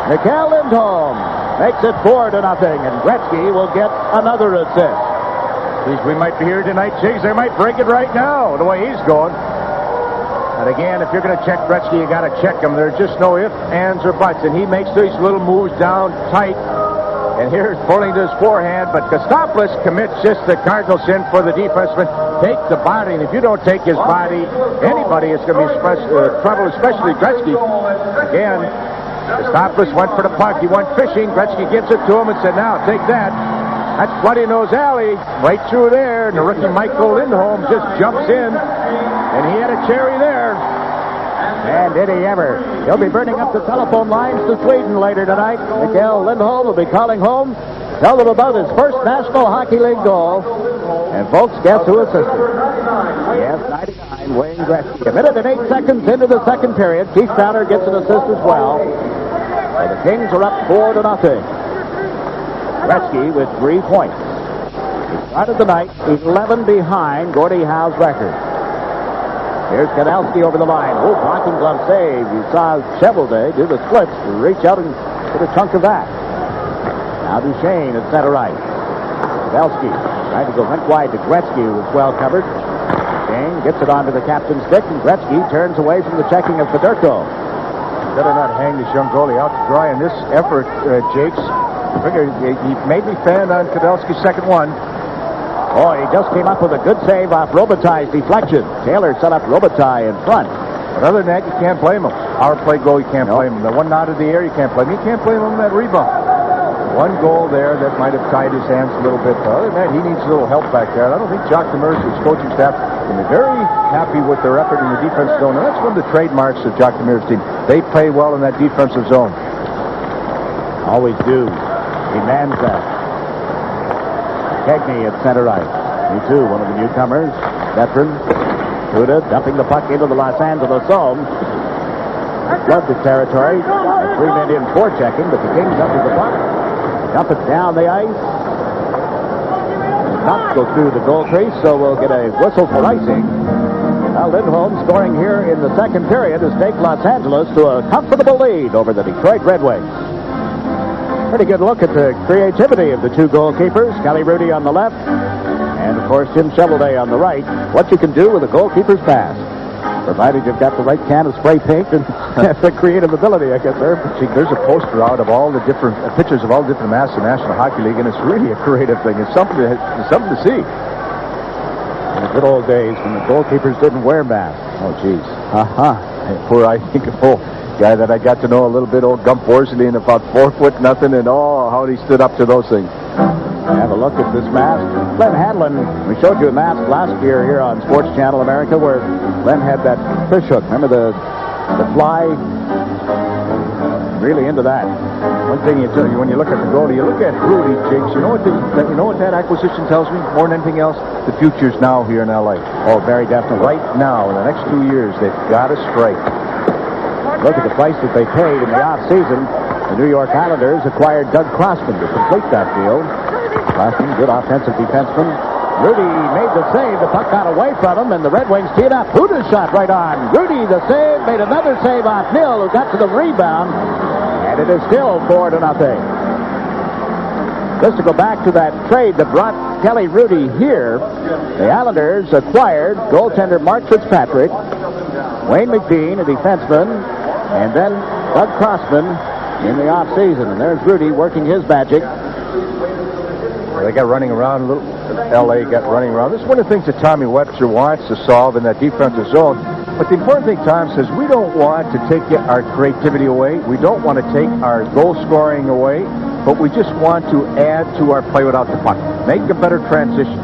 Mikael Lindholm makes it 4-0. And Gretzky will get another assist. Geez, we might be here tonight, Jigs. They might break it right now, the way he's going. And again, if you're going to check Gretzky, you got to check him. There's just no ifs, ands, or buts. And he makes these little moves down tight. And here's pulling to his forehand, but Kostopoulos commits just the cardinal sin for the defenseman. Take the body, and if you don't take his body, anybody is going to be trouble, especially Gretzky. Again, Kostopoulos went for the puck. He went fishing. Gretzky gives it to him and said, now, take that. That's Bloody Nose Alley, right through there. And the rookie Mikael Lindholm just jumps in, and he had a cherry there. And did he ever? He'll be burning up the telephone lines to Sweden later tonight. Mikael Lindholm will be calling home. Tell them about his first National Hockey League goal. And folks, guess who assisted? Yes, 99, Wayne Gretzky. A minute and 8 seconds into the second period. Keith Crowder gets an assist as well. So the Kings are up 4-0. Gretzky with 3 points. He started the night 11 behind Gordie Howe's record. Here's Kudelski over the line. Oh, blocking glove save. You saw Cheveldae do the splits to reach out and get a chunk of that. Now Duchesne at center right. Kudelski trying to go length wide to Gretzky, who was well covered. Duchesne gets it onto the captain's stick, and Gretzky turns away from the checking of Fedorko. Better not hang this young goalie out to dry in this effort, Jakes. He made me fan on Kudelski's second one. Oh, he just came up with a good save off Robitaille's deflection. Taylor set up Robitaille in front. But other than that, you can't blame him. Our play goal, you can't blame him. The one out of the air, you can't blame him. You can't blame him on that rebound. One goal there that might have tied his hands a little bit. But other than that, he needs a little help back there. I don't think Jacques Demers, his coaching staff, can be very happy with their effort in the defensive zone. And that's one of the trademarks of Jacques Demers' team. They play well in that defensive zone. Always do. He mans that. Cagney at center right. Me too, one of the newcomers, veteran. Hrudeyt dumping the puck into the Los Angeles zone. Flood the territory. A 3-man in forechecking, but the Kings up to the puck. Dump it down the ice. Not go through the goal crease, so we'll get a whistle for icing. Now Lindholm scoring here in the second period has taken Los Angeles to a comfortable lead over the Detroit Red Wings. Pretty good look at the creativity of the two goalkeepers. Kelly Hrudeyt on the left, and of course Tim Cheveldae on the right. What you can do with a goalkeeper's pass, provided you've got the right can of spray paint and the creative ability, I guess, sir. See, there's a poster out of all the different pictures of all the different masks of the National Hockey League, and it's really a creative thing. It's something to see. In the good old days when the goalkeepers didn't wear masks. Oh, geez. Poor, I think, guy that I got to know a little bit, old Gump Worsley, and about 4 foot nothing, and how he stood up to those things. Have a look at this mask. Glen Hanlan, we showed you a mask last year here on Sports Channel America where Glen had that fish hook. Remember the fly? Really into that. One thing you tell you when you look at the goalie, you look at Hrudeyt, Jakes. You know what that acquisition tells me more than anything else? The future's now here in LA. Oh, very definitely. Right now, in the next 2 years, they've got to strike. Look at the price that they paid in the offseason. The New York Islanders acquired Doug Crossman to complete that deal. Crossman, good offensive defenseman. Hrudeyt made the save. The puck got away from him, and the Red Wings teed up. Hrudeyt shot right on. Hrudeyt, the save, made another save off Mill, who got to the rebound, and it is still 4-0. Just to go back to that trade that brought Kelly Hrudeyt here, the Islanders acquired goaltender Mark Fitzpatrick, Wayne McBean, a defenseman, and then Doug Crossman in the offseason. And there's Hrudeyt working his magic. They got running around a little. L.A. got running around. This is one of the things that Tommy Webster wants to solve in that defensive zone. But the important thing, Tom says, we don't want to take our creativity away. We don't want to take our goal scoring away. But we just want to add to our play without the puck. Make a better transition.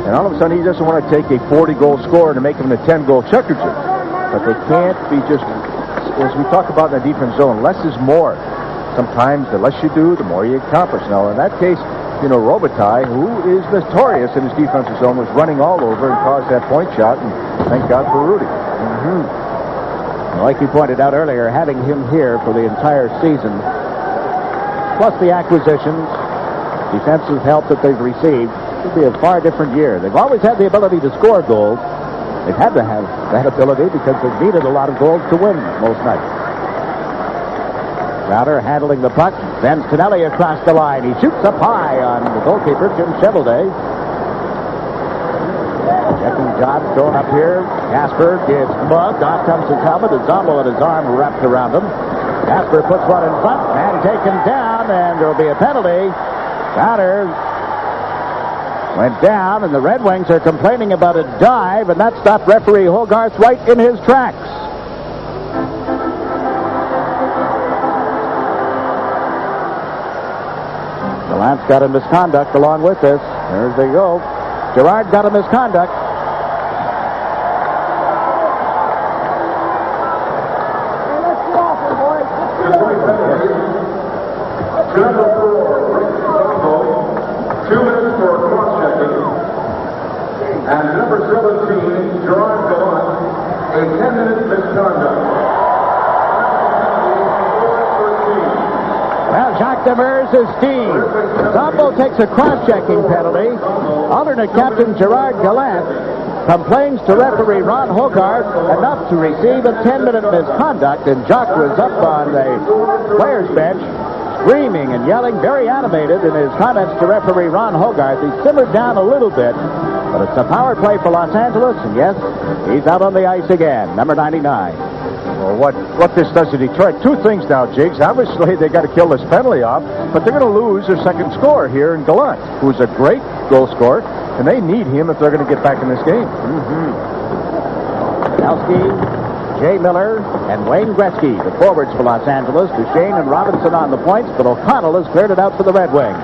And all of a sudden, he doesn't want to take a 40-goal scorer to make him a 10-goal checkerton. But they can't be just, as we talk about in the defense zone, less is more. Sometimes the less you do, the more you accomplish. Now, in that case, Robitaille, who is notorious in his defensive zone, was running all over and caused that point shot, and thank God for Hrudeyt. Like you pointed out earlier, having him here for the entire season, plus the acquisitions, defensive help that they've received, it'll be a far different year. They've always had the ability to score goals. They've had to have that ability because they've needed a lot of goals to win most nights. Crowder handling the puck, sends Tonelli across the line. He shoots up high on the goalkeeper, Jim Cheveldae. Checking jobs going up here. Casper gets mugged. Off comes his helmet. A Zombo and his arm wrapped around him. Casper puts one in front and taken down, and there will be a penalty. Crowder went down, and the Red Wings are complaining about a dive, and that stopped referee Hogarth right in his tracks. Gallant's got a misconduct along with this. There they go. Gerard got a misconduct. And number 17, Gerard Glen, a 10-minute misconduct. Well, Jacques Demers is Steve. Zombo takes a cross-checking penalty. Alternate captain Gerard Gallant complains to referee Ron Hogarth enough to receive a 10-minute misconduct, and Jacques was up on the players' bench screaming and yelling, very animated in his comments to referee Ron Hogarth. He simmered down a little bit. But it's a power play for Los Angeles, and yes, he's out on the ice again, number 99. Well, what this does to Detroit, two things now, Jigs. Obviously, they got to kill this penalty off, but they're going to lose their second scorer here in Gallant, who's a great goal scorer, and they need him if they're going to get back in this game. Kudelski, Jay Miller, and Wayne Gretzky, the forwards for Los Angeles. Duchesne and Robinson on the points, but O'Connell has cleared it out for the Red Wings.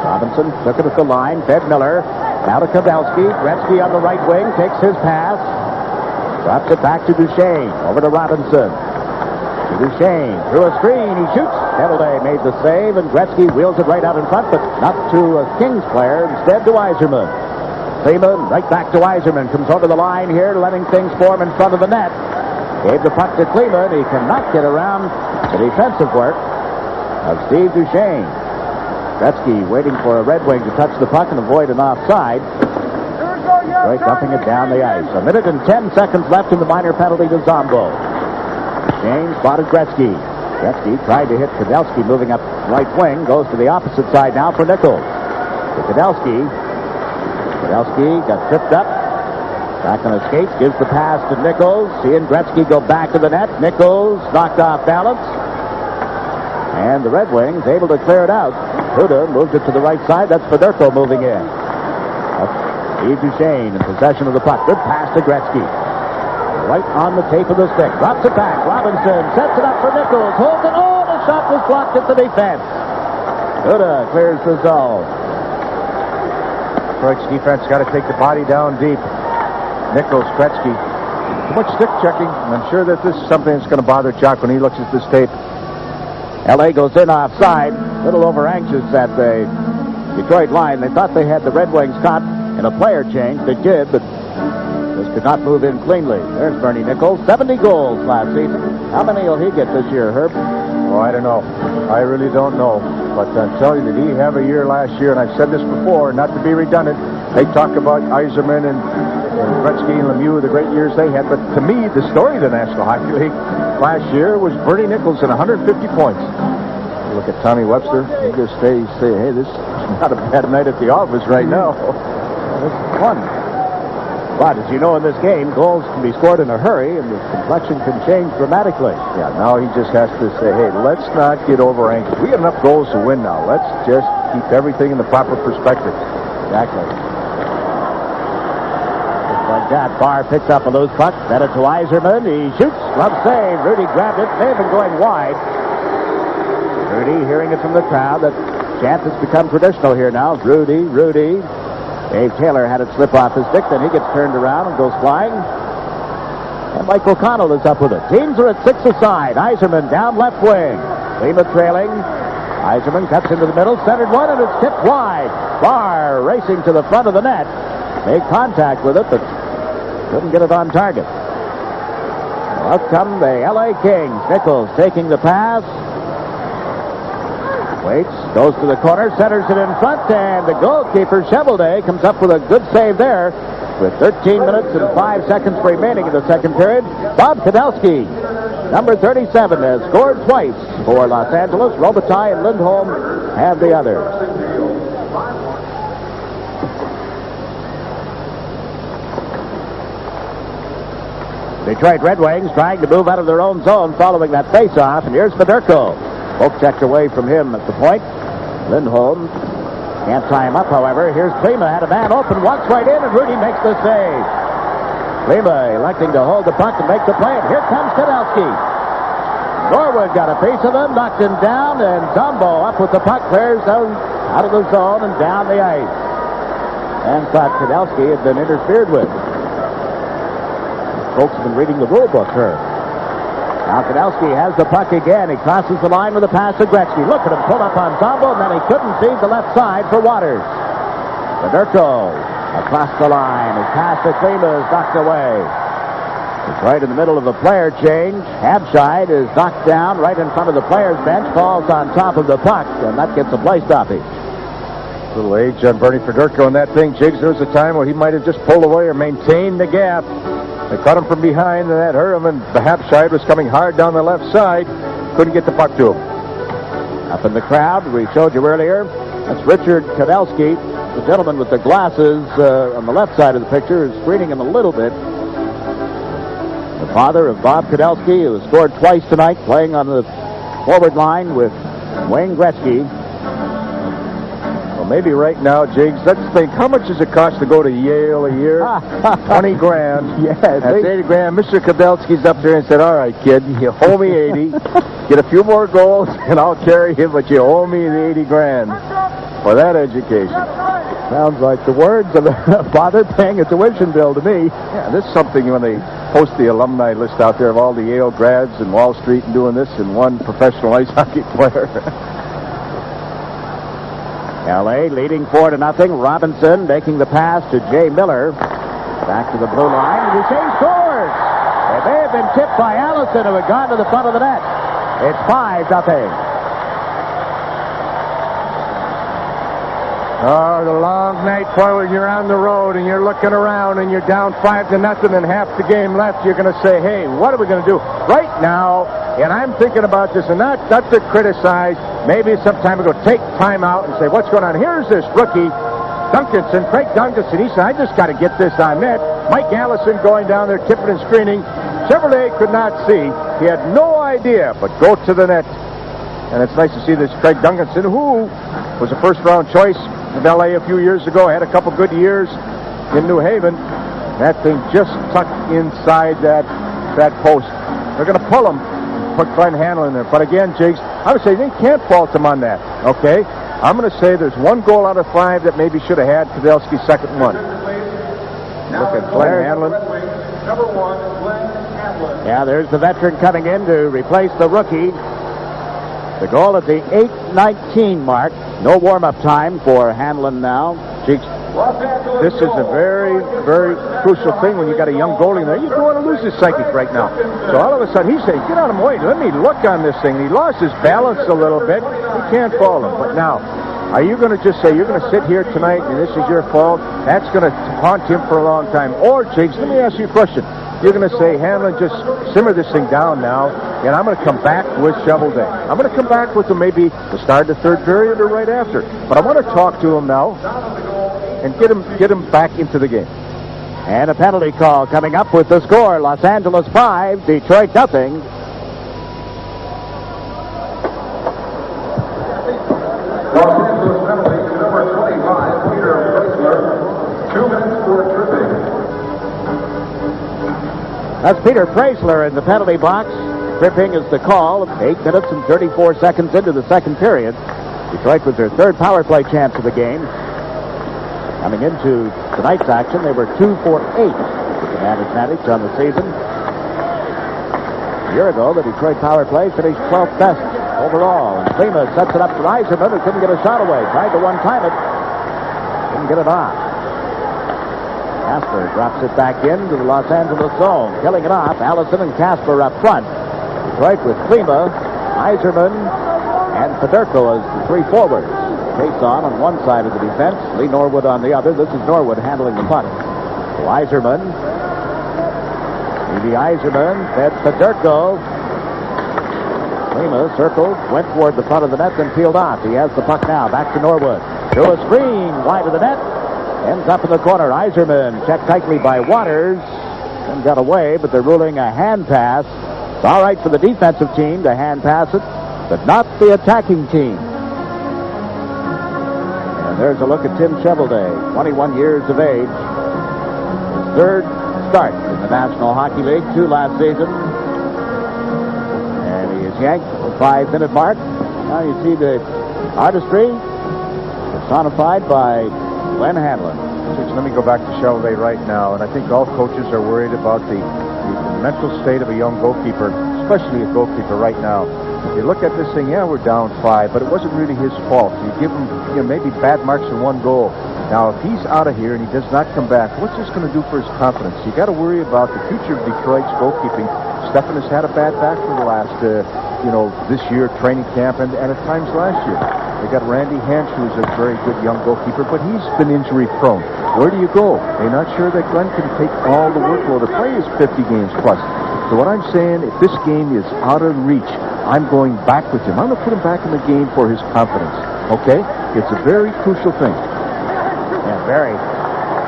Robinson took it at the line, fed Miller. Now to Kudelski. Gretzky on the right wing takes his pass. Drops it back to Duchesne. Over to Robinson. To Duchesne. Through a screen. He shoots. Cheveldae made the save, and Gretzky wheels it right out in front, but not to a Kings player. Instead to Yzerman. Kleeman right back to Yzerman. Comes over the line here, letting things form in front of the net. Gave the puck to Kleeman. He cannot get around the defensive work of Steve Duchesne. Gretzky waiting for a Red Wing to touch the puck and avoid an offside. Detroit dumping it down the ice. A minute and 10 seconds left in the minor penalty to Zombo. Shane spotted Gretzky. Gretzky tried to hit Kudelski moving up right wing. Goes to the opposite side now for Nichols. To Kudelski. Kudelski got tripped up. Back on his skates. Gives the pass to Nichols. Seeing Gretzky go back to the net. Nichols knocked off balance. And the Red Wings able to clear it out. Hrudeyt moved it to the right side. That's Federico moving in. Steve Duchesne in possession of the puck. Good pass to Gretzky. Right on the tape of the stick. Drops it back. Robinson sets it up for Nichols. Holds it. Oh, the shot was blocked at the defense. Hrudeyt clears the zone. Detroit's defense got to take the body down deep. Nichols, Gretzky. Too much stick checking. And I'm sure that this is something that's going to bother Jock when he looks at this tape. L.A. goes in offside. A little over anxious at the Detroit line. They thought they had the Red Wings caught in a player change. They did, but this could not move in cleanly. There's Bernie Nichols. 70 goals last season. How many will he get this year, Herb? Oh, I don't know. I really don't know. But I'm telling you, did he have a year last year? And I've said this before, not to be redundant. They talk about Yzerman and Gretzky and Lemieux, the great years they had. But to me, the story of the National Hockey League last year was Bernie Nichols at 150 points. Look at Tommy Webster. He just say, hey, this is not a bad night at the office right now. This is fun. But as you know, in this game, goals can be scored in a hurry, and the complexion can change dramatically. Yeah, now he just has to say, hey, let's not get over anxious. We have enough goals to win now. Let's just keep everything in the proper perspective. Exactly. Just like that, Barr picks up a loose puck, sent it to Yzerman. He shoots, glove save. Hrudeyt grabbed it. They have been going wide. Hrudeyt hearing it from the crowd. That chant has become traditional here now. Hrudeyt. Dave Taylor had it slip off his stick, then he gets turned around and goes flying. And Mike O'Connell is up with it. Teams are at 6 aside. Yzerman down left wing. Lima trailing. Yzerman cuts into the middle, centered one, and it's tipped wide. Barr racing to the front of the net. Made contact with it, but couldn't get it on target. Up come the L.A. Kings. Nichols taking the pass. Waits, goes to the corner, centers it in front, and the goalkeeper, Cheveldae, comes up with a good save there. With 13 minutes and 5 seconds remaining in the second period, Bob Kudelski, number 37, has scored twice for Los Angeles. Robitaille and Lindholm have the others. Detroit Red Wings trying to move out of their own zone following that face-off, and here's Fedorko. Poke checked away from him at the point. Lindholm can't tie him up, however. Here's Klima, had a man open, walks right in, and Hrudeyt makes the save. Klima electing to hold the puck and make the play, and here comes Kudelski. Norwood got a piece of him, knocked him down, and Zombo up with the puck, clears out of the zone and down the ice. And thought Kudelski had been interfered with. Folks have been reading the rule book here. Now Kudelski has the puck again. He crosses the line with a pass to Gretzky. Look at him pull up on Zombo, and then he couldn't see the left side for Waters. Fedorko across the line. His pass to Klima is knocked away. It's right in the middle of a player change. Habscheid is knocked down right in front of the player's bench, falls on top of the puck, and that gets a play stoppage. Little age on Bernie Fedorko in that thing. Jigs, there was a time where he might have just pulled away or maintained the gap. They caught him from behind, and that hurt him, and the Habscheid was coming hard down the left side. Couldn't get the puck to him. Up in the crowd, we showed you earlier, that's Richard Kudelski. The gentleman with the glasses on the left side of the picture is screening him a little bit. The father of Bob Kudelski, who has scored twice tonight, playing on the forward line with Wayne Gretzky. Well, maybe right now, Jigs, let's think, how much does it cost to go to Yale a year? 20 grand. Yes. That's 80 grand. Mr. Kudelski's up there and said, all right, kid, you owe me 80. Get a few more goals, and I'll carry him, but you owe me the 80 grand for that education. Sounds like the words of a father paying a tuition bill to me. Yeah, this is something when they post the alumni list out there of all the Yale grads and Wall Street and doing this, and one professional ice hockey player. L.A. leading 4-0. Robinson making the pass to Jay Miller. Back to the blue line. Duchesne scores. It may have been tipped by Allison, who had gone to the front of the net. It's 5-0. Oh, the long night forward. You're on the road and you're looking around and you're down 5-0 and half the game left. You're going to say, hey, what are we going to do right now? And I'm thinking about this, and not to criticize. Maybe some time ago, take time out and say, what's going on? Here's this rookie, Duncanson, Craig Duncanson. He said, I just got to get this on net. Mike Allison going down there, tipping and screening. Cheveldae could not see. He had no idea, but go to the net. And it's nice to see this Craig Duncanson, who was a first-round choice of L.A. a few years ago, had a couple good years in New Haven. That thing just tucked inside that post. They're going to pull him, put Glen Hanlan in there. But again, Jigs, I would say they can't fault him on that, okay? I'm going to say there's one goal out of 5 that maybe should have had Kudelski's second one. Look at Glen Hanlan. Number 1, Glen Hanlan. Yeah, there's the veteran coming in to replace the rookie. The goal at the 8:19 mark. No warm-up time for Hanlan now. Jigs, this is a very, very crucial thing when you got a young goalie in there. You don't want to lose his psychic right now. So all of a sudden, he's saying, get out of my way. Let me look on this thing. He lost his balance a little bit. He can't fall him. But now, are you going to just say, you're going to sit here tonight and this is your fault? That's going to haunt him for a long time. Or, Jigs, let me ask you a question. You're going to say, Hanlan, just simmer this thing down now, and I'm going to come back with Cheveldae. I'm going to come back with him maybe to start the third period or right after. But I want to talk to him now and get him back into the game. And a penalty call coming up with the score. Los Angeles 5, Detroit 0. Los Angeles penalty to number 25, Peter Preisler. 2 minutes for tripping. That's Peter Preisler in the penalty box. Tripping is the call. 8 minutes and 34 seconds into the second period. Detroit with their third power play chance of the game. Coming into tonight's action, they were 2 for 8 with the man advantage on the season. A year ago, the Detroit power play finished 12th best overall. And Klima sets it up for Eiserman, who couldn't get a shot away. Tried to one-time it. Couldn't get it on. Casper drops it back into the Los Angeles zone. Killing it off. Allison and Casper up front. Detroit with Klima, Yzerman, and Fedorko as the three forwards. Chase on one side of the defense. Lee Norwood on the other. This is Norwood handling the puck. Yzerman. Evie Yzerman fed Fedorko. Klima circled, went toward the front of the net, then peeled off. He has the puck now. Back to Norwood. To a screen, wide of the net. Ends up in the corner. Yzerman checked tightly by Waters. And got away, but they're ruling a hand pass. It's all right for the defensive team to hand pass it, but not the attacking team. And there's a look at Tim Cheveldae, 21 years of age. His third start in the National Hockey League, 2 last season. Yanked at the 5-minute mark. Now you see the artistry personified by Glen Hanlan. Let me go back to Cheveldae right now, and I think all coaches are worried about the mental state of a young goalkeeper, especially a goalkeeper right now. If you look at this thing, yeah, we're down 5, but it wasn't really his fault. You give him, maybe bad marks in 1 goal. Now, if he's out of here and he does not come back, what's this going to do for his confidence? You got to worry about the future of Detroit's goalkeeping. Stefan has had a bad back for the last, this year, training camp, and at times last year. They got Randy Hansch, who's a very good young goalkeeper, but he's been injury prone. Where do you go? They're not sure that Glen can take all the workload. The play is 50 games plus. So what I'm saying, if this game is out of reach, I'm going back with him. I'm going to put him back in the game for his confidence. Okay? It's a very crucial thing. Yeah, very.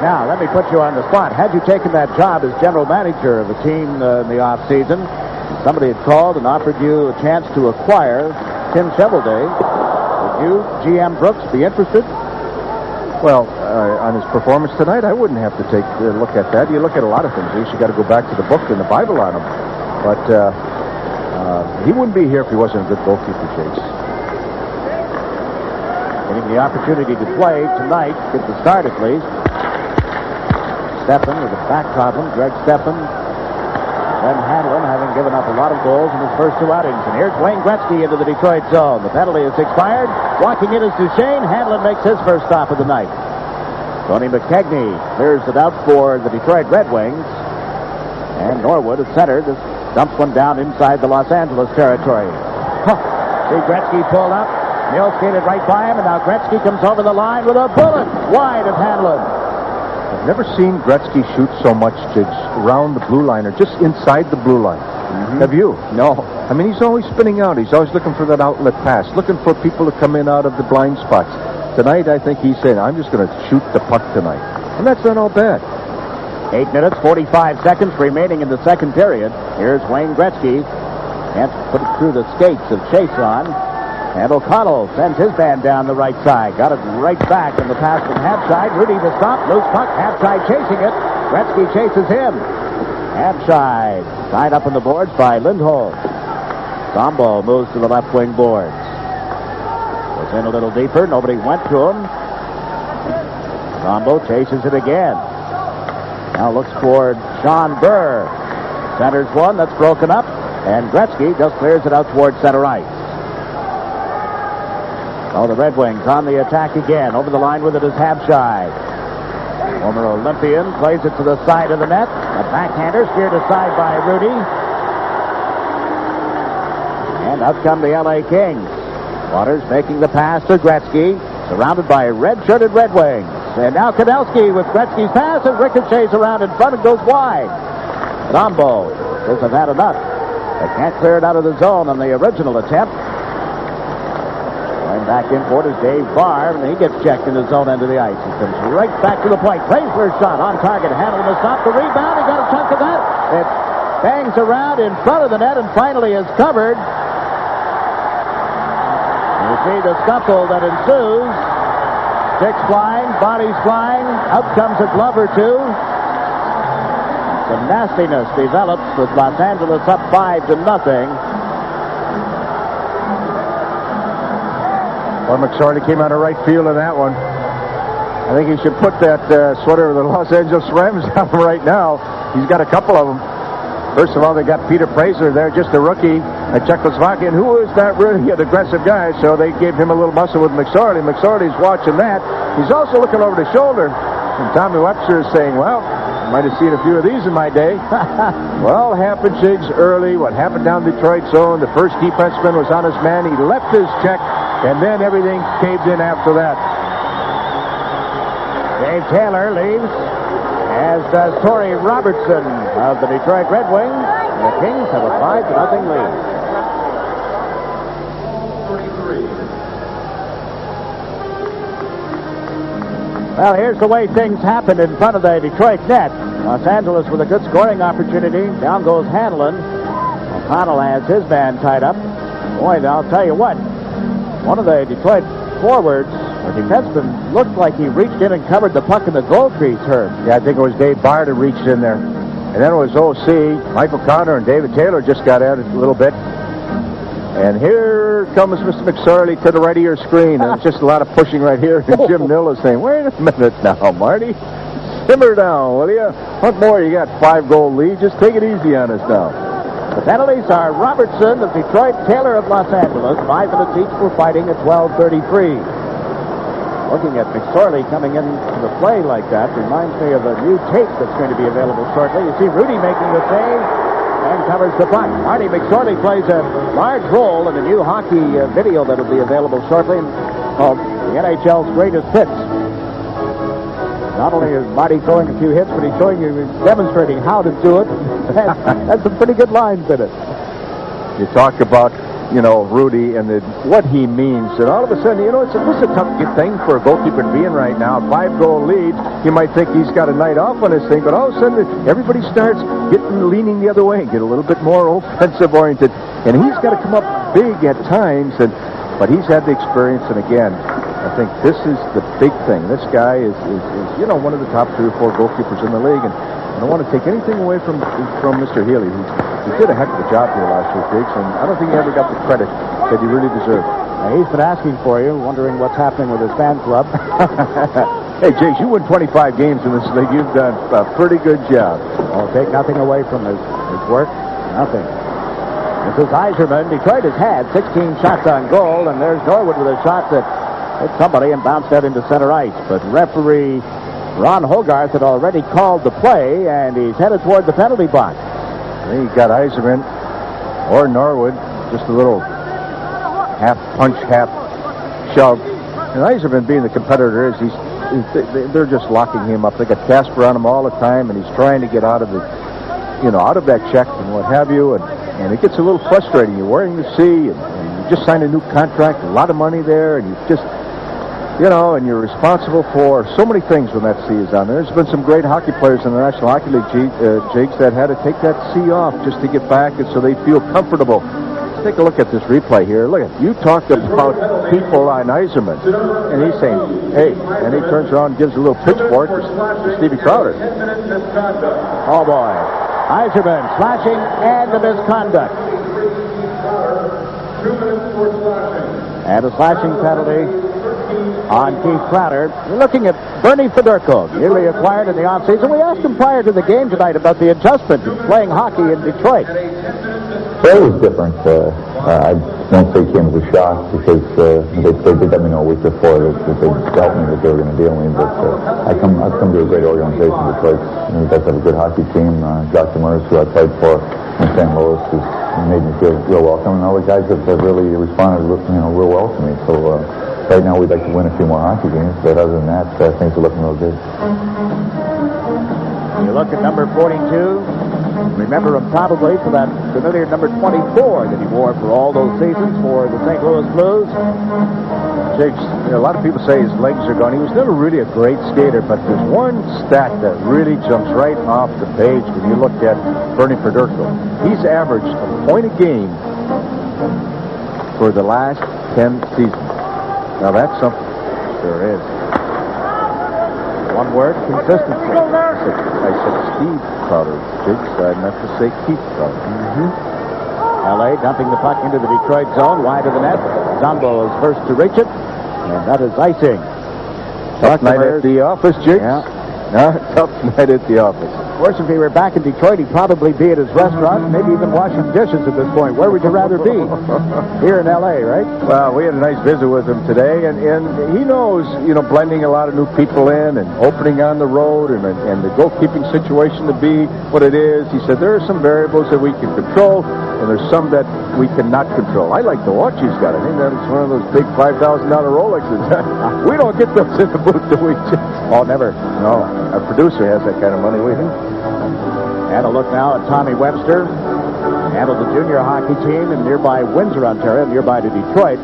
Now, let me put you on the spot. Had you taken that job as general manager of the team in the offseason, somebody had called and offered you a chance to acquire Tim Cheveldae, would you, GM Brooks, be interested? Well, on his performance tonight, I wouldn't have to take a look at that. You look at a lot of things. You got to go back to the book and the Bible on him. But he wouldn't be here if he wasn't a good goalkeeper, Chase. Getting the opportunity to play tonight, get the start at least. Stefan with a back problem. Greg Stefan. Then Hanlan, having given up a lot of goals in his first 2 outings. And here's Wayne Gretzky into the Detroit zone. The penalty is expired. Walking in is Duchesne. Hanlan makes his first stop of the night. Tony McKegney clears it out for the Detroit Red Wings. And Norwood at center just dumps one down inside the Los Angeles territory. See Gretzky pulled up. Neal skated right by him, and now Gretzky comes over the line with a bullet wide of Hanlan. I've never seen Gretzky shoot so much, Jigs, around the blue line or just inside the blue line. Have you? No. I mean, he's always spinning out. He's always looking for that outlet pass, looking for people to come in out of the blind spots. Tonight, I think he's saying, I'm just going to shoot the puck tonight. And that's not all bad. 8 minutes, 45 seconds remaining in the second period. Here's Wayne Gretzky. Can't put it through the skates of Chason. And O'Connell sends his man down the right side. Got it right back in the pass from Habscheid. Hrudeyt to stop. Loose puck. Habscheid chasing it. Gretzky chases him. Habscheid tied up on the boards by Lindholm. Zombo moves to the left wing boards. Goes in a little deeper. Nobody went to him. Zombo chases it again. Now looks for Sean Burr. Centers one. That's broken up. And Gretzky just clears it out towards center ice. Oh, the Red Wings on the attack again. Over the line with it is Habscheid. Former Olympian plays it to the side of the net. A backhander steered aside by Hrudeyt. And up come the L.A. Kings. Waters making the pass to Gretzky. Surrounded by red-shirted Red Wings. And now Kudelski with Gretzky's pass and ricochets around in front and goes wide. Zombo says I've had enough. They can't clear it out of the zone on the original attempt. Back in for it is Dave Barr, and he gets checked in the zone end of the ice. He comes right back to the point. Plays for a shot on target. Hanlan to stop the rebound. He got a chunk of that. It bangs around in front of the net and finally is covered. You see the scuffle that ensues. Sticks flying, bodies flying. Out comes a glove or two. Some nastiness develops with Los Angeles up 5-0. Well, McSorley came out of right field in that one. I think he should put that sweater of the Los Angeles Rams on right now. He's got a couple of them. First of all, they got Peter Fraser there, just a rookie, a Czechoslovakian, who is not really an aggressive guy, so they gave him a little muscle with McSorley. McSorley's watching that. He's also looking over the shoulder. And Tommy Webster is saying, well, might have seen a few of these in my day. Well, happened, Jigs, early. What happened down Detroit zone, the first defenseman was on his man. He left his check, and then everything caved in after that. Dave Taylor leaves, as does Torrey Robertson of the Detroit Red Wings. The Kings have a 5-0 lead. Well, here's the way things happened in front of the Detroit net. Los Angeles with a good scoring opportunity. Down goes Hanlan. O'Connell has his man tied up. Boy, I'll tell you what. One of the Detroit forwards, or defenseman, looked like he reached in and covered the puck in the goal crease, Herb. Yeah, I think it was Dave Bard who reached in there. And then it was OC. Michael Connor and David Taylor just got at it a little bit. And here comes Mr. McSorley to the right of your screen. And it's just a lot of pushing right here. And Jim Nill is saying, wait a minute now, Marty. Simmer down, will you? What more? You got 5-goal lead. Just take it easy on us now. The penalties are Robertson of Detroit, Taylor of Los Angeles. 5 minutes each for fighting at 12:33. Looking at McSorley coming into the play like that reminds me of a new tape that's going to be available shortly. You see Hrudeyt making the save and covers the puck. Marty McSorley plays a large role in the new hockey video that will be available shortly called the NHL's Greatest Hits. Not only is Marty throwing a few hits, but he's demonstrating how to do it. That's some pretty good lines in it. You talk about, Hrudeyt and what he means, and all of a sudden, this is a tough thing for a goalkeeper to be in right now. 5-goal lead, you might think he's got a night off on this thing, but all of a sudden, everybody starts leaning the other way and get a little bit more offensive oriented, and he's got to come up big at times, but he's had the experience, and again, I think this is the big thing. This guy is one of the top 3 or 4 goalkeepers in the league, and I don't want to take anything away from Mr. Healy. He did a heck of a job here last year, Jakes, and I don't think he ever got the credit that he really deserved. He's been asking for you, wondering what's happening with his fan club. Hey, Jakes, you win 25 games in this league. You've done a pretty good job. I'll take nothing away from his work. Nothing. This is Yzerman. Detroit has had 16 shots on goal, and there's Norwood with a shot that hit somebody and bounced out into center ice. But referee Ron Hogarth had already called the play, and he's headed toward the penalty box. You got Yzerman or Norwood, just a little half punch, half shove. And Yzerman, being the competitor is, they're just locking him up. They got Casper on him all the time, and he's trying to get out of out of that check and what have you. And it gets a little frustrating. You're wearing the C, and you just signed a new contract, a lot of money there, and you just. And you're responsible for so many things when that C is on there. There's been some great hockey players in the National Hockey League, Jakes, that had to take that C off just to get back and so they feel comfortable. Let's take a look at this replay here. Look at you talked about people on Yzerman, and he's saying, hey, and he turns around and gives a little pitchfork to Stevie Crowder. Oh, boy. Yzerman slashing and the misconduct. And a slashing penalty on Keith Crowder. We're looking at Bernie Fedorko, newly acquired in the offseason. We asked him prior to the game tonight about the adjustment in playing hockey in Detroit. It was different. I won't say it came as a shock because they did let me know a week before that they dealt me that they were going to deal with me. But I've come to a great organization, Detroit. You guys have a good hockey team. Josh Demers, who I played for in St. Louis, has made me feel real welcome. And all the guys have really responded real well to me. So right now we'd like to win a few more hockey games, but other than that, things are looking real good. You look at number 42. Remember him probably for that familiar number 24 that he wore for all those seasons for the St. Louis Blues. Jakes, a lot of people say his legs are gone. He was never really a great skater, but there's one stat that really jumps right off the page when you look at Bernie Fedorko. He's averaged a point a game for the last 10 seasons. Now that's something. Sure is. One word, consistency. I said Steve Crowder, Jakes. I meant to say Keith Crowder. L.A. dumping the puck into the Detroit zone, wide of the net. Zombo is first to reach it, and that is icing. Tough night at the office, Jakes. Yeah. Tough night at the office. Of course, if he were back in Detroit, he'd probably be at his restaurant, maybe even washing dishes at this point. Where would you rather be? Here in L.A., right? Well, we had a nice visit with him today, and he knows, blending a lot of new people in and opening on the road and the goalkeeping situation to be what it is. He said there are some variables that we can control, and there's some that we cannot control. I like the watch he's got. I think that's one of those big $5,000 Rolexes. We don't get those in the booth, do we? Oh, never. No. Our producer has that kind of money with him. And a look now at Tommy Webster. Handled the junior hockey team in nearby Windsor, Ontario, nearby to Detroit.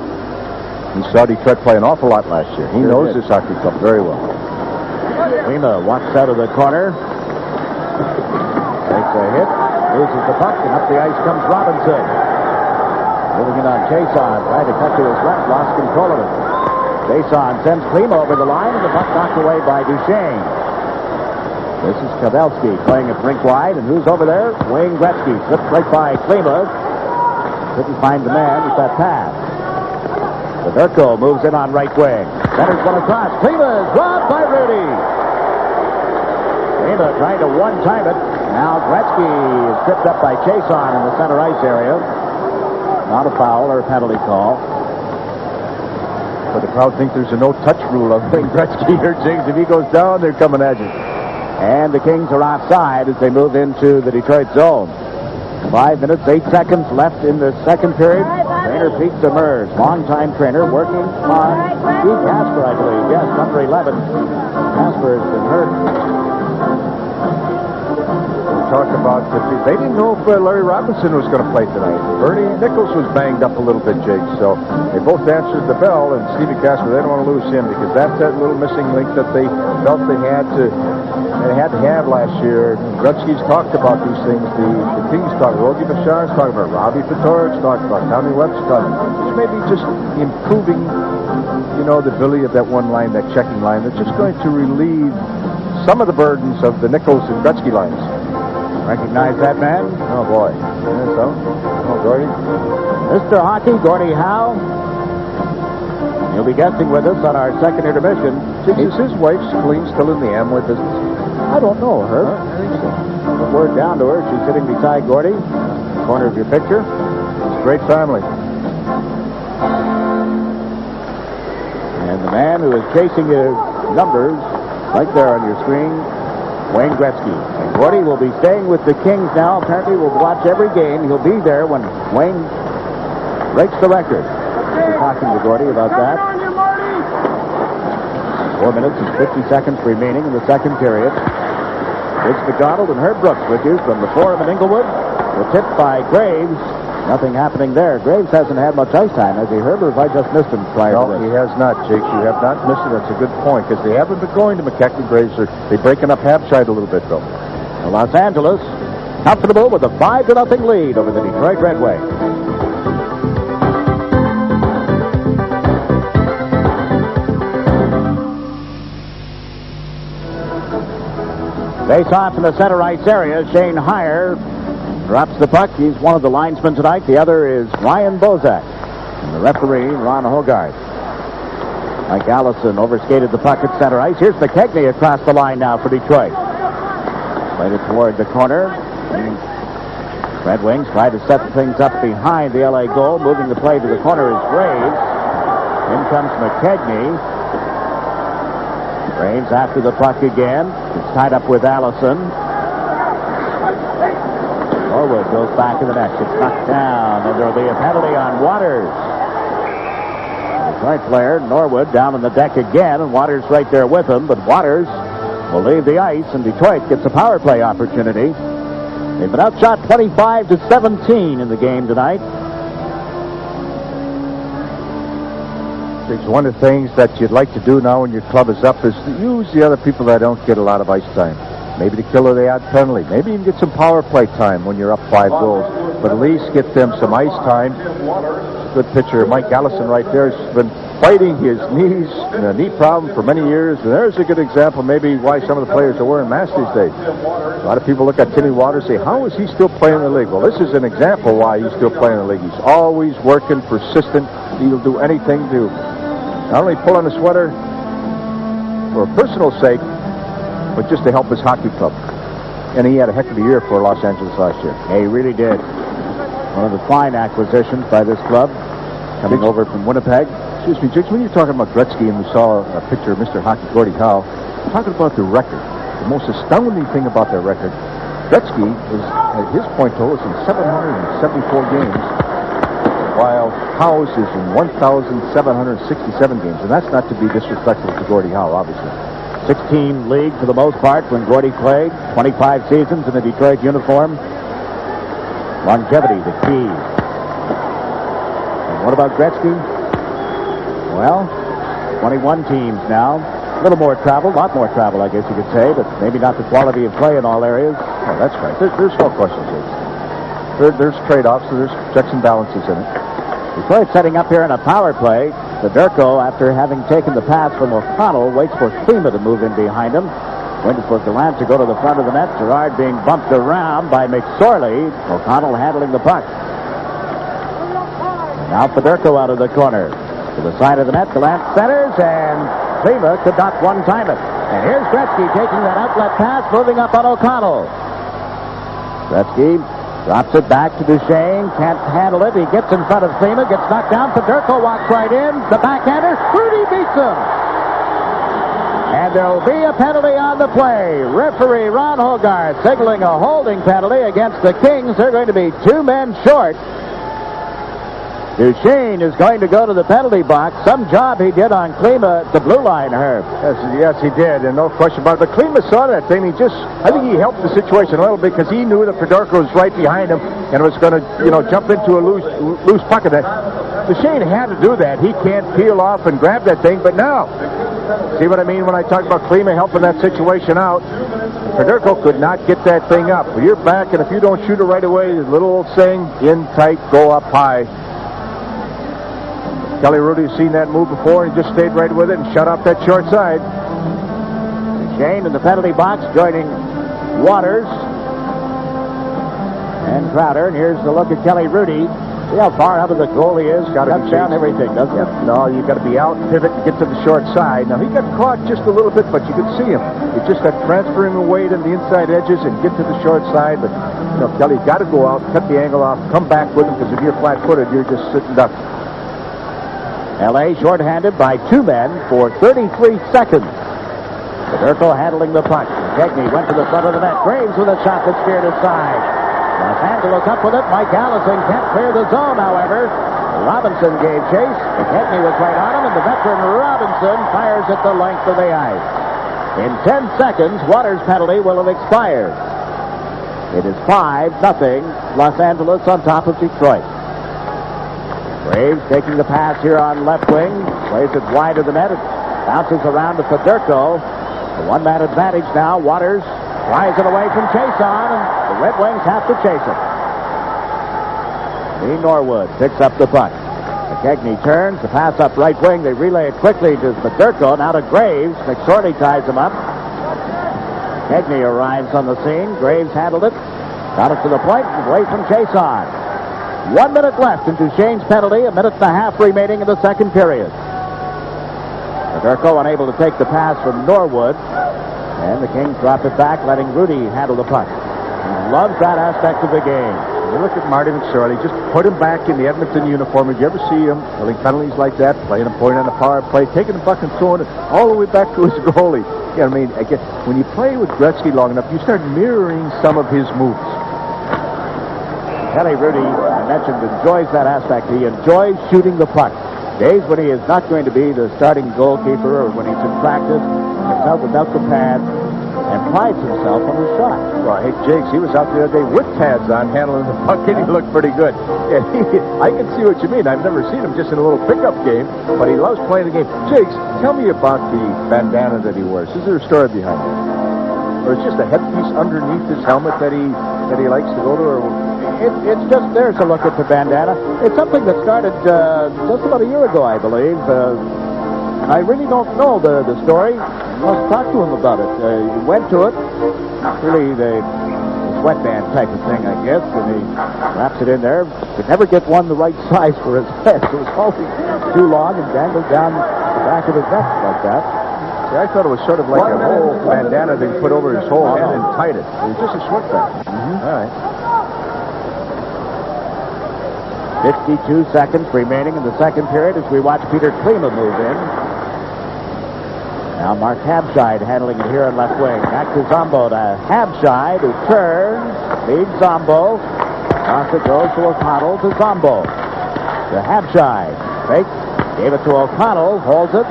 He saw Detroit play an awful lot last year. He knows this hockey club very well. Lima walks out of the corner. Takes a hit. Loses the puck, and up the ice comes Robinson. Moving in on Jason. Tried to cut to his left. Lost control of it. Jason sends Klima over the line, and the puck knocked away by Duchesne. This is Cheveldae playing it rink wide, and who's over there? Wayne Gretzky slipped right by Klima. Couldn't find the man with that pass. Urko moves in on right wing. Centers one across. Klima is robbed by Hrudeyt. Klima trying to one-time it. Now Gretzky is tripped up by Chason in the center ice area. Not a foul or a penalty call. But the crowd think there's a no-touch rule on Wayne Gretzky here, Jigs. If he goes down, they're coming at you. And the Kings are offside as they move into the Detroit zone. 5 minutes, 8 seconds left in the second period. Trainer Pete Demers, longtime trainer, working on Steve Casper, I believe. Yes, number 11. Casper has been hurt. Talk about they didn't know if Larry Robinson was going to play tonight. Bernie Nichols was banged up a little bit, Jake. So they both answered the bell, and Stevie Casper, they don't want to lose him because that's that little missing link that they felt they had to have last year. Gretzky's talked about these things. The Kings talked. Rogie Bouchard's talking about Robbie Fedoric's talked about Tommy Webster talking. It's maybe just improving, the ability of that one line, that checking line. That's just going to relieve some of the burdens of the Nichols and Gretzky lines. Recognize that man? Oh, boy. Yeah, so? Oh, Gordy. Mr. Hockey, Gordie Howe. He'll be guesting with us on our second intermission. Is his wife, Colleen, still in the Amway business? I don't know, Herb. I think so. The word down to her. She's sitting beside Gordie. Corner of your picture. It's a great family. And the man who is chasing his numbers, right there on your screen, Wayne Gretzky. And Gordie will be staying with the Kings now. Apparently will watch every game. He'll be there when Wayne breaks the record. We're talking to Gordie about that. 4 minutes and 50 seconds remaining in the second period. It's McDonald and Herb Brooks with you from the Forum in Inglewood. The tip by Graves. Nothing happening there. Graves hasn't had much ice time, has he, Herb, or have I just missed him prior to this? No, he has not, Jake. You have not missed it. That's a good point, because they haven't been going to McKechnie. Graves. They're breaking up Hampshire a little bit, though. Los Angeles, comfortable with a 5-0 lead over the Detroit Red Wings. Face off in the center ice area. Shane Heyer drops the puck. He's one of the linesmen tonight. The other is Ryan Bozak. And the referee, Ron Hogarth. Mike Allison overskated the puck at center ice. Here's McKechnie across the line now for Detroit. Played it toward the corner. Red Wings try to set things up behind the LA goal. Moving the play to the corner is Graves. In comes McKechnie. Graves after the puck again. It's tied up with Allison. Norwood goes back to the net. It's knocked down, and there'll be a penalty on Waters. Detroit player Norwood down on the deck again, and Waters right there with him. But Waters will leave the ice, and Detroit gets a power play opportunity. They've been outshot 25-17 in the game tonight. One of the things that you'd like to do now when your club is up is to use the other people that don't get a lot of ice time. Maybe to kill the odd penalty. Maybe even get some power play time when you're up 5 goals. But at least get them some ice time. Good pitcher. Mike Allison right there has been fighting his knees and a knee problem for many years. And there's a good example maybe why some of the players are wearing masks these days. A lot of people look at Timmy Waters and say, how is he still playing in the league? Well, this is an example why he's still playing in the league. He's always working, persistent. He'll do anything to not only pull on a sweater for a personal sake, but just to help his hockey club. And he had a heck of a year for Los Angeles last year. Yeah, he really did. One of the fine acquisitions by this club, coming over from Winnipeg. Excuse me, Jigs, when you're talking about Gretzky and we saw a picture of Mr. Hockey Gordie Howe, talking about the record, the most astounding thing about that record, Gretzky is, his point total is in 774 games, while Howe's is in 1,767 games. And that's not to be disrespectful to Gordie Howe, obviously. 16 league for the most part when Gordie played. 25 seasons in a Detroit uniform. Longevity, the key. And what about Gretzky? Well, 21 teams now. A little more travel, a lot more travel, I guess you could say, but maybe not the quality of play in all areas. Oh, that's right. There's no question, there's trade-offs, so there's checks and balances in it. Detroit setting up here in a power play. Fedorko, after having taken the pass from O'Connell, waits for Klima to move in behind him. Waiting for Gallant to go to the front of the net. Gerard being bumped around by McSorley. O'Connell handling the puck. Now Fedorko out of the corner. To the side of the net, Gallant centers, and Klima could not one-time it. And here's Gretzky taking that outlet pass, moving up on O'Connell. Gretzky drops it back to Duchesne. Can't handle it. He gets in front of Klima, gets knocked down. Fedorko walks right in. The backhander. Hrudeyt beats him. And there'll be a penalty on the play. Referee Ron Hogarth signaling a holding penalty against the Kings. They're going to be 2 men short. Duchesne is going to go to the penalty box. Some job he did on Klima, the blue line, Herb. Yes, he did, and no question about it. But Klima saw that thing. I think he helped the situation a little bit because he knew that Fedorko was right behind him and was going to, jump into a loose puck. Duchesne had to do that. He can't peel off and grab that thing, but now, see what I mean when I talk about Klima helping that situation out? Fedorko could not get that thing up. You're back, and if you don't shoot it right away, the little old saying, in tight, go up high. Kelly Hrudey's seen that move before and just stayed right with it and shut off that short side. Shane in the penalty box joining Waters and Crowder. And here's the look at Kelly Hrudey. See how far out of the goal he is? Got to down everything, doesn't it? No, you got to be out, pivot, and get to the short side. Now, he got caught just a little bit, but you could see him. It's just that transferring the weight in the inside edges and get to the short side. But, Kelly's got to go out, cut the angle off, come back with him, because if you're flat-footed, you're just sitting duck. L.A. shorthanded by 2 men for 33 seconds. Fedorko handling the puck. Kegney went to the front of the net. Graves with a shot that speared aside. Los Angeles up with it. Mike Allison can't clear the zone, however. Robinson gave chase. Kegney was right on him, and the veteran Robinson fires at the length of the ice. In 10 seconds, Waters' penalty will have expired. It is 5-0. Los Angeles on top of Detroit. Graves taking the pass here on left wing. Plays it wide of the net. It bounces around to Fedorko. A 1-man advantage now. Waters flies it away from Chason, and the Red Wings have to chase it. Lee Norwood picks up the puck. McKegney turns. The pass up right wing. They relay it quickly to Fedorko. Now to Graves. McSorley ties him up. McKegney arrives on the scene. Graves handled it. Got it to the point. Away from Chason. 1 minute left in Duchesne's penalty, 1.5 minutes remaining in the second period. Fedorko unable to take the pass from Norwood, and the Kings drop it back, letting Hrudey handle the puck. He loves that aspect of the game. You look at Marty McSorley, just put him back in the Edmonton uniform. Did you ever see him killing penalties like that, playing a point on the power play, taking the puck and throwing it all the way back to his goalie? When you play with Gretzky long enough, you start mirroring some of his moves. Kelly Hrudey, I mentioned, enjoys that aspect. He enjoys shooting the puck. Days when he is not going to be the starting goalkeeper or when he's in practice, himself without the pads, and prides himself on his shot. Well, hey, Jakes, he was out the other day with pads on handling the puck, and he looked pretty good. Yeah, I can see what you mean. I've never seen him just in a little pickup game, but he loves playing the game. Jakes, tell me about the bandana that he wears. Is there a story behind it? Or it's just a headpiece underneath his helmet that he likes to go to, or... It's just, there's a look at the bandana. It's something that started just about a year ago, I believe. I really don't know the story. I must talk to him about it. He went to it. Really, the sweatband type of thing, I guess, and he wraps it in there. Could never get one the right size for his head. It was always too long and dangled down the back of his neck like that. So I thought it was sort of like a whole bandana they put over his whole head and tied it. It was just a switchback. All right. 52 seconds remaining in the second period as we watch Peter Klima move in. Now Mark Habscheid handling it here on left wing. Back to Zombo to Habscheid, who turns, leads Zombo. Toss it goes to O'Connell to Zombo. To Habscheid. Fake. Gave it to O'Connell. Holds it.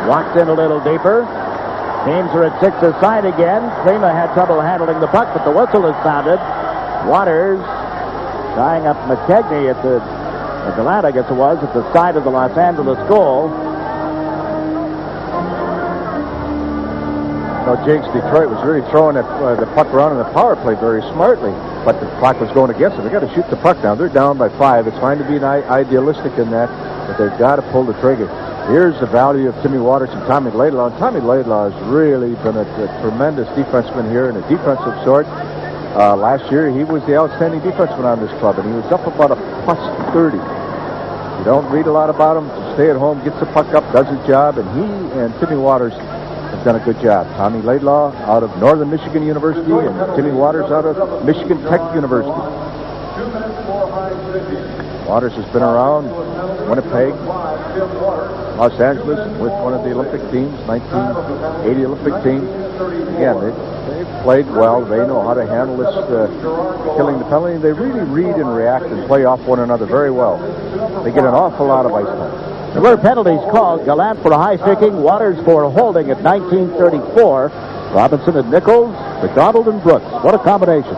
Walks in a little deeper. Teams are at 6 aside again. Klima had trouble handling the puck, but the whistle is sounded. Waters tying up McKegney at the Atlanta, I guess it was, at the side of the Los Angeles goal. No, Jakes, Detroit was really throwing the puck around in the power play very smartly, but the clock was going against them. They got to shoot the puck now. They're down by 5. It's fine to be idealistic in that, but they've got to pull the trigger. Here's the value of Timmy Waters and Tommy Laidlaw. And Tommy Laidlaw has really been a tremendous defenseman here in a defensive sort. Last year, he was the outstanding defenseman on this club, and he was up about a +30. You don't read a lot about him. Just stay at home, gets the puck up, does his job, and he and Timmy Waters have done a good job. Tommy Laidlaw out of Northern Michigan University, and Timmy Waters out of Michigan Tech University. Waters has been around Winnipeg, Los Angeles, with one of the Olympic teams, 1980 Olympic team. Again, they've played well. They know how to handle this killing the penalty. They really read and react and play off one another very well. They get an awful lot of ice time. There were penalties called. Gallant for a high sticking, Waters for holding at 1934. Robinson and Nichols, McDonald and Brooks. What a combination.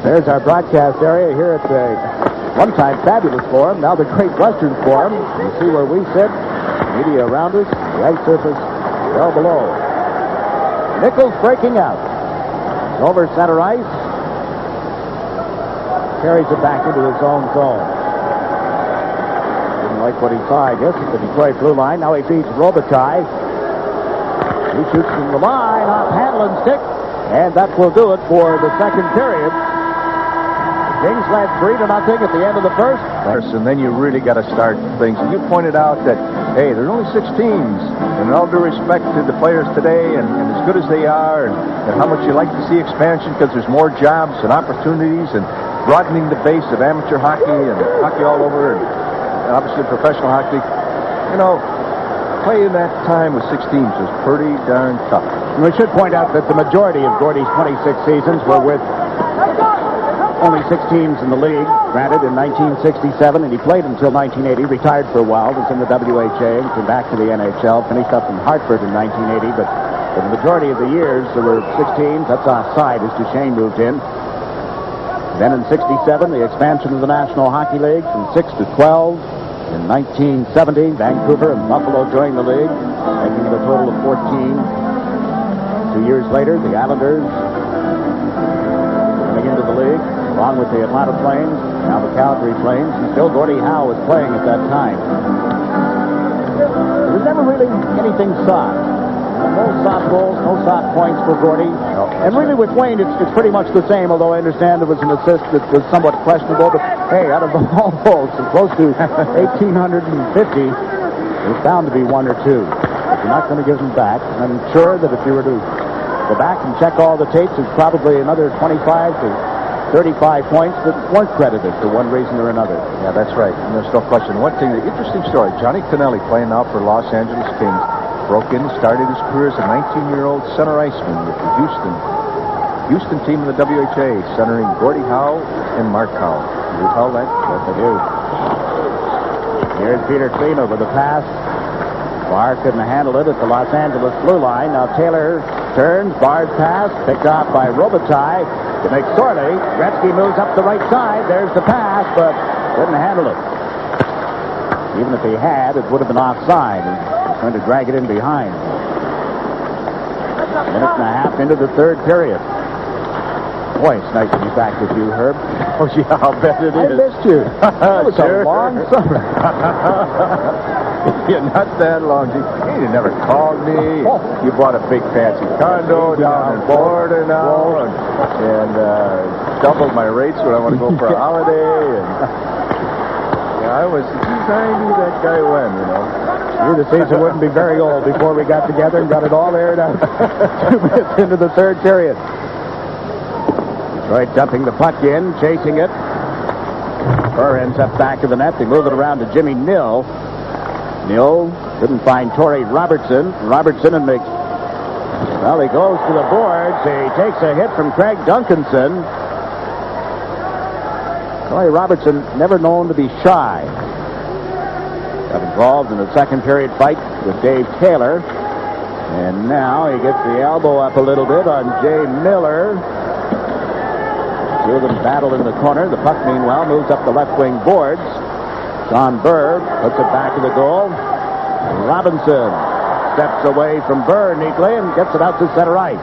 There's our broadcast area here at the one-time fabulous forum, now the Great Western Forum. You see where we sit, media around us, the ice surface well below. Nichols breaking out. Over center ice. Carries it back into his own zone. Didn't like what he saw, I guess, at the Detroit blue line. Now he feeds Robitaille. He shoots from the line off Hanlan's stick, and that will do it for the second period. Kings led 3-0 at the end of the first. And then you really got to start things. You pointed out that, hey, there's only 6 teams. And in all due respect to the players today, and as good as they are, and how much you like to see expansion because there's more jobs and opportunities and broadening the base of amateur hockey and hockey all over, and obviously professional hockey. You know, playing that time with 6 teams was pretty darn tough. And we should point out that the majority of Gordy's 26 seasons were with only 6 teams in the league, granted in 1967, and he played until 1980, retired for a while, was in the WHA, and came back to the NHL, finished up in Hartford in 1980, but for the majority of the years, there were 6 teams. That's offside as Duchesne moved in. Then in 67, the expansion of the National Hockey League from 6 to 12. In 1970, Vancouver and Buffalo joined the league, making it a total of 14. 2 years later, the Islanders coming into the league, along with the Atlanta Flames, now the Calgary Flames, and still Gordie Howe was playing at that time. There was never really anything soft. No soft goals, no soft points for Gordie. No. And really with Wayne, it's pretty much the same, although I understand there was an assist that was somewhat questionable. But hey, out of all those, close to 1,850, there's bound to be 1 or 2. You're not going to give them back. I'm sure that if you were to go back and check all the tapes, there's probably another 25 to 35 points that weren't credited for one reason or another. Yeah, that's right. And there's no question. One thing, the interesting story, Johnny Cannelli, playing now for Los Angeles Kings, broke in and started his career as a 19-year-old center iceman with the Houston team in the WHA, centering Gordie Howe and Mark Howe. You recall that? Yes, I do. Here's Peter Klima with a pass. Barr couldn't handle it at the Los Angeles blue line. Now Taylor turns. Barr's pass picked off by Robitaille to McSorley. Gretzky moves up the right side. There's the pass, but couldn't handle it. Even if he had, it would have been offside. He's going to drag it in behind. A minute and a half into the third period. Boy, it's nice to be back with you, Herb. Oh, yeah, I'll bet it is. I missed you. It was a long summer. Yeah, not that long. You never called me. You bought a big fancy condo down in Florida now, and doubled my rates when I want to go for a holiday. And yeah, I knew that guy when, you know. Knew the season wouldn't be very old before we got together and got it all aired out. 2 minutes into the third period. Detroit dumping the puck in, chasing it. Burr ends up back of the net. They move it around to Jimmy Nill. Nill couldn't find Torrey Robertson. Robertson and makes. Well, he goes to the boards. He takes a hit from Craig Duncanson. Torrey Robertson, never known to be shy. Got involved in a second period fight with Dave Taylor. And now he gets the elbow up a little bit on Jay Miller. Two of them battle in the corner. The puck, meanwhile, moves up the left wing boards. Sean Burr puts it back to the goal. Robinson steps away from Burr neatly and gets it out to center ice.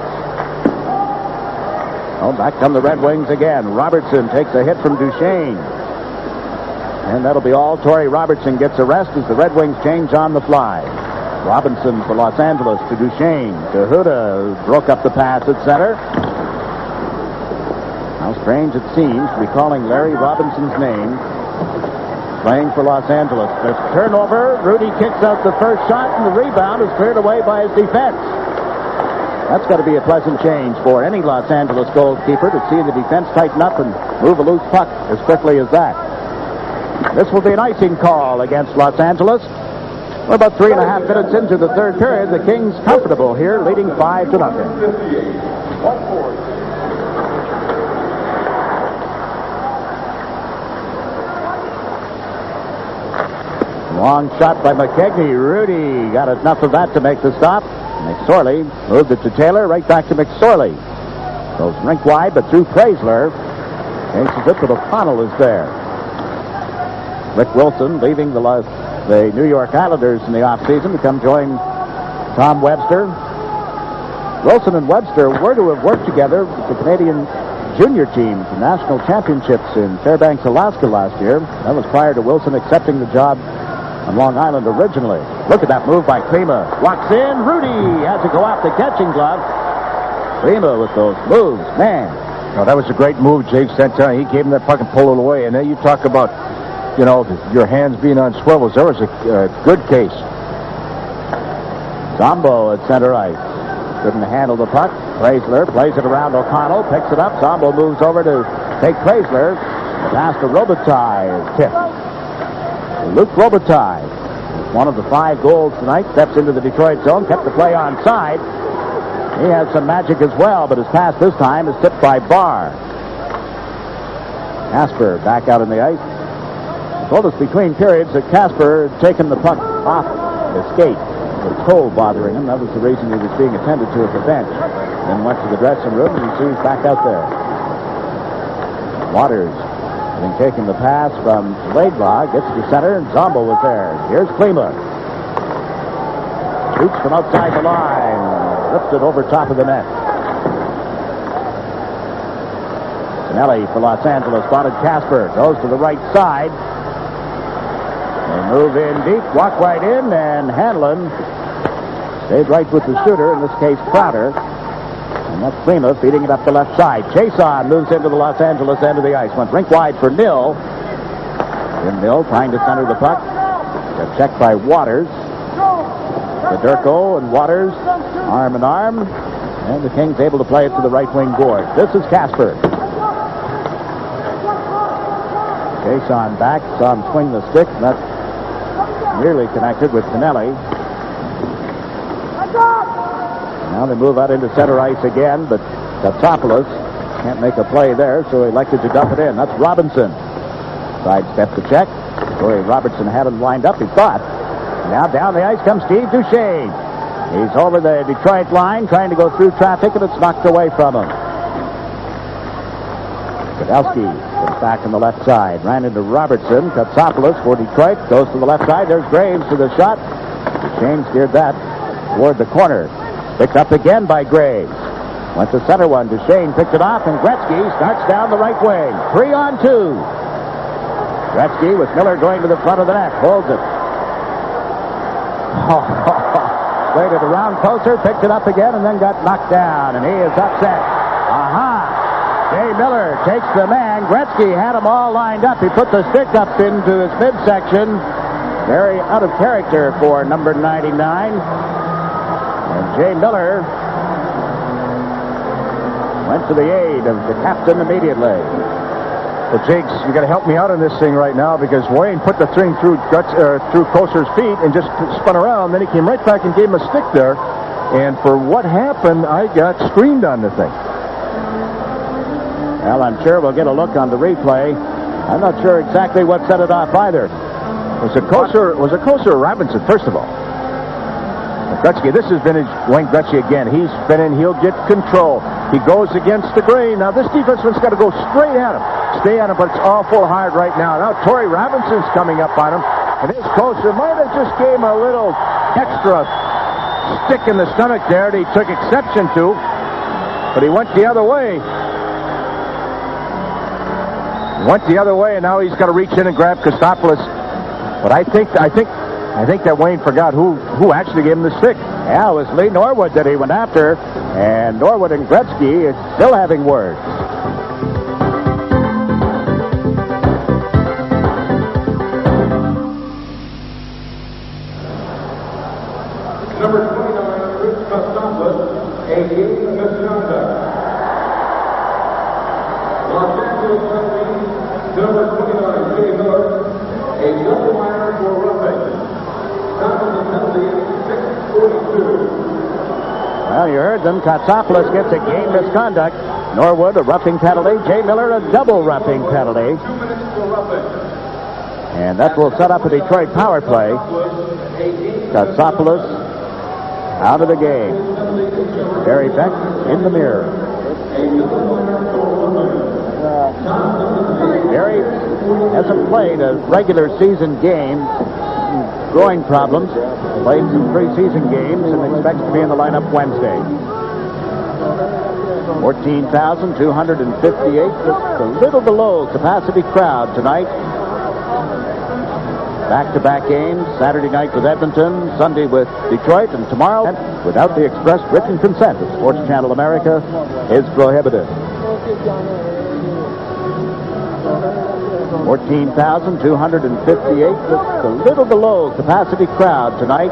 Oh, back come the Red Wings again. Robertson takes a hit from Duchesne. And that'll be all. Torrey Robertson gets a rest as the Red Wings change on the fly. Robinson for Los Angeles to Duchesne. To Hrudeyt, broke up the pass at center. How strange it seems to be calling Larry Robinson's name. Playing for Los Angeles. There's turnover. Hrudeyt kicks out the first shot, and the rebound is cleared away by his defense. That's got to be a pleasant change for any Los Angeles goalkeeper to see the defense tighten up and move a loose puck as quickly as that. This will be an icing call against Los Angeles. We're about 3.5 minutes into the third period. The Kings comfortable here, leading 5-0. Long shot by McKegney. Hrudeyt got enough of that to make the stop. McSorley moved it to Taylor, right back to McSorley. Goes rink wide, but through Chrysler. Chases it, but O'Connell is there. Rick Wilson leaving the New York Islanders in the offseason to come join Tom Webster. Wilson and Webster were to have worked together with the Canadian junior team for national championships in Fairbanks, Alaska last year. That was prior to Wilson accepting the job on Long Island originally. Look at that move by Klima. Walks in. Hrudeyt has to go off the catching glove. Klima with those moves. Man. No, that was a great move, Jake Santana. He gave him that puck and pulled it away. And then you talk about, you know, your hands being on swivels. There was a good case. Zombo at center ice. Couldn't handle the puck. Chrysler plays it around O'Connell. Picks it up. Zombo moves over to take Chrysler. The pass to Robitaille is tipped. Luc Robitaille, one of the 5 goals tonight, steps into the Detroit zone, kept the play on side. He has some magic as well, but his pass this time is tipped by Barr. Casper back out on the ice. Told us between periods that Casper had taken the puck off the skate. The toe bothering him. That was the reason he was being attended to at the bench. Then went to the dressing room and he sees back out there. Waters having taken the pass from Cheveldae, gets to center, and Zombo was there. Here's Klima. Shoots from outside the line. Rips it over top of the net. Pinelli for Los Angeles spotted Casper. Goes to the right side. They move in deep, walk right in, and Hanlan stayed right with the shooter, in this case Crowder. And that's Klima feeding it up the left side. Chason moves into the Los Angeles end of the ice. Went rink wide for Nill. And Nill trying to center the puck. Got checked by Waters. Federico and Waters arm in arm. And the Kings able to play it to the right wing board. This is Casper. Chason back. Saw him swing the stick. That's nearly connected with Pinelli. Now they move out into center ice again, but Katsopoulos can't make a play there, so he elected to dump it in. That's Robinson. Sidestep the check. Torrey Robertson had him lined up, he thought. Now down the ice comes Steve Duchesne. He's over the Detroit line, trying to go through traffic, and it's knocked away from him. Kudelski goes back on the left side. Ran into Robertson. Katsopoulos for Detroit. Goes to the left side. There's Graves to the shot. Duchesne steered that toward the corner. Picked up again by Graves. Went to center one. Duchesne picked it off, and Gretzky starts down the right wing. 3-on-2. Gretzky with Miller going to the front of the net. Holds it. Played it around closer, picked it up again, and then got knocked down, and he is upset. Jay Miller takes the man. Gretzky had them all lined up. He put the stick up into his midsection. Very out of character for number 99. And Jay Miller went to the aid of the captain immediately. Well, Jakes, you got to help me out on this thing right now because Wayne put the thing through Koser's feet and just spun around. Then he came right back and gave him a stick there. And for what happened, I got screamed on the thing. Well, I'm sure we'll get a look on the replay. I'm not sure exactly what set it off either. Was it Koser or Robinson, first of all? Gretzky, this is vintage Wayne Gretzky again. He's spinning. He'll get control. He goes against the grain. Now, this defenseman's got to go straight at him. Stay at him, but it's awful hard right now. Now, Torrey Robinson's coming up on him. And his Koser might have just gave him a little extra stick in the stomach there that he took exception to. But he went the other way. Went the other way, and now he's got to reach in and grab Kostopoulos. But I think that Wayne forgot who actually gave him the stick. Yeah, it was Lee Norwood that he went after, and Norwood and Gretzky is still having words. Number 29, Chris Kostopoulos, a game of misconduct. Los Angeles penalty, number 29, Jay Miller, a double minor for roughing. Stop of the penalty, 6:42. Well, you heard them. Kostopoulos gets a game misconduct. Norwood, a roughing penalty. Jay Miller, a double roughing penalty. 2 minutes for roughing. And that will set up a Detroit power play. Kostopoulos out of the game. Barry Beck in the mirror. Barry hasn't played a regular season game. Growing problems. Played some preseason games and expects to be in the lineup Wednesday. 14,258. Just a little below capacity crowd tonight. Back-to-back games. Saturday night with Edmonton, Sunday with Detroit, and tomorrow, without the express written consent of Sports Channel America, is prohibited. 14,258. Just a little below capacity crowd tonight.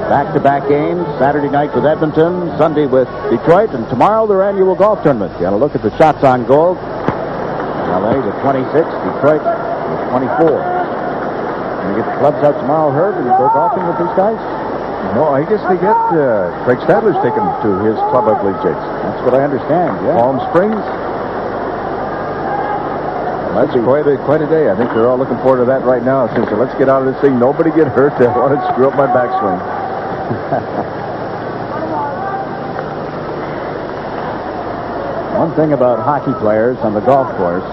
Back-to-back games. Saturday night with Edmonton, Sunday with Detroit, and tomorrow their annual golf tournament. You got to look at the shots on goal. LA with 26, Detroit with 24. Can you get the clubs out tomorrow, Herb, and go golfing with these guys? No, I guess they get Craig Stadler's taken to his club, I believe, Jakes. That's what I understand, yeah. Palm Springs. That's quite a day. I think they're all looking forward to that right now. Since let's get out of this thing. Nobody get hurt. I want to screw up my backswing. One thing about hockey players on the golf course,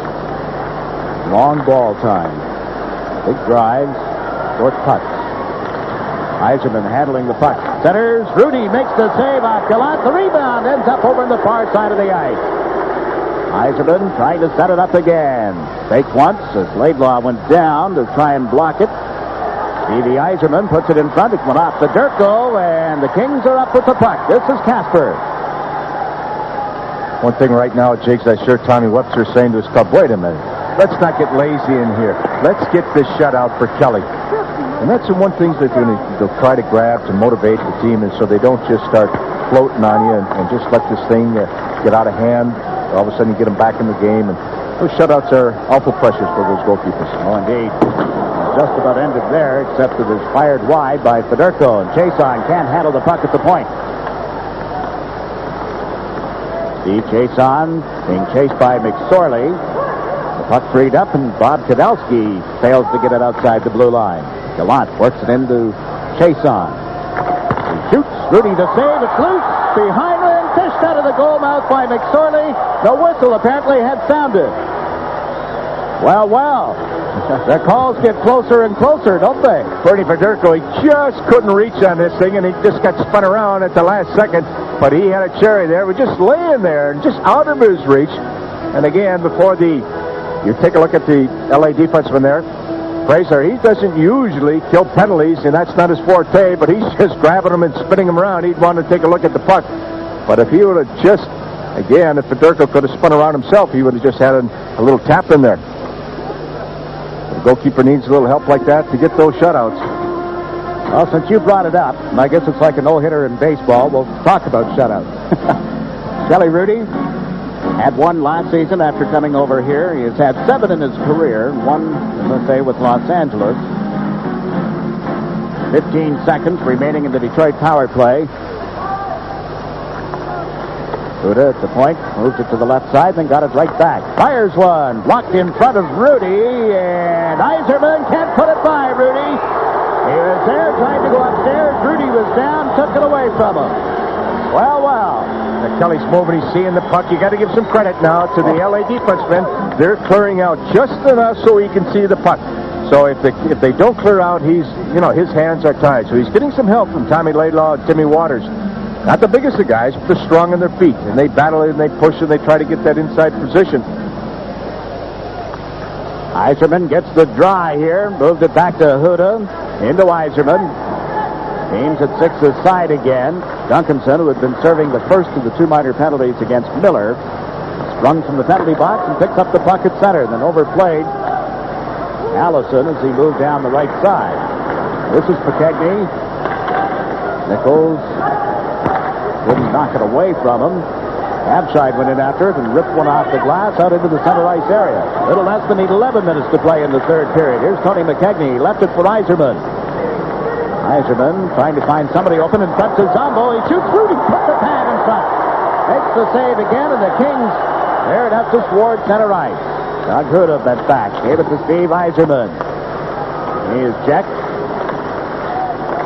long ball time. Big drives, short pucks. Yzerman handling the puck. Centers. Hrudeyt makes the save off Gallant. The rebound ends up over on the far side of the ice. Yzerman trying to set it up again. Fake once as Laidlaw went down to try and block it. Stevie Yzerman puts it in front. It went off the dirt goal, and the Kings are up with the puck. This is Casper. One thing right now, Jakes, I sure Tommy Webster's saying to his club, wait a minute. Let's not get lazy in here. Let's get this shutout for Kelly. And that's the one thing that they'll try to grab to motivate the team, and so they don't just start floating on you and just let this thing get out of hand. All of a sudden you get them back in the game, and those shutouts are awful precious for those goalkeepers. Oh, indeed. It's just about ended there, except that it's fired wide by Fedorko, and Chason can't handle the puck at the point. Steve Chason being chased by McSorley. The puck freed up, and Bob Kudelski fails to get it outside the blue line. Gallant works it into Chason. He shoots. Hrudeyt the save. It's loose. Behind him. Fished out of the goal mouth by McSorley. The whistle apparently had sounded. Well, well. The calls get closer and closer, don't they? Bernie Fedorko, he just couldn't reach on this thing, and he just got spun around at the last second. But he had a cherry there. We're just laying there, just out of his reach. And again, you take a look at the LA defenseman there. Fraser, he doesn't usually kill penalties, and that's not his forte, but he's just grabbing them and spinning them around. He'd want to take a look at the puck. But if he would have just, again, if Fedorko could have spun around himself, he would have just had a little tap in there. The goalkeeper needs a little help like that to get those shutouts. Well, since you brought it up, and I guess it's like a no-hitter in baseball, we'll talk about shutouts. Hrudeyt had one last season after coming over here. He has had 7 in his career, one, let's say, with Los Angeles. 15 seconds remaining in the Detroit power play. Hrudeyt at the point, moved it to the left side, then got it right back. Fires one, blocked in front of Hrudeyt, and Yzerman can't put it by Hrudeyt. He was there, tried to go upstairs. Hrudeyt was down, took it away from him. Well. Kelly's moving, he's seeing the puck. You got to give some credit now to the LA defensemen. They're clearing out just enough so he can see the puck. So if they don't clear out, his hands are tied. So he's getting some help from Tommy Laidlaw and Timmy Waters. Not the biggest of guys, but they're strong on their feet. And they battle it and they push and they try to get that inside position. Yzerman gets the dry here. Moved it back to Hrudeyt. Into Yzerman. Teams at 6's side again. Duncanson, who had been serving the first of the 2 minor penalties against Miller, sprung from the penalty box and picks up the puck at center. Then overplayed Allison as he moved down the right side. This is Pekegny. Nichols wouldn't knock it away from him. Abscheid went in after it and ripped one off the glass out into the center ice area. A little less than 11 minutes to play in the third period. Here's Tony Pekegny. Left it for Yzerman. Yzerman trying to find somebody open in front to Zombo. He shoots Hrudeyt, puts the pad in front. Makes the save again, and the Kings tear it up to toward center ice. Doug Hrudeyt bent back, gave it to Steve Yzerman. He is checked.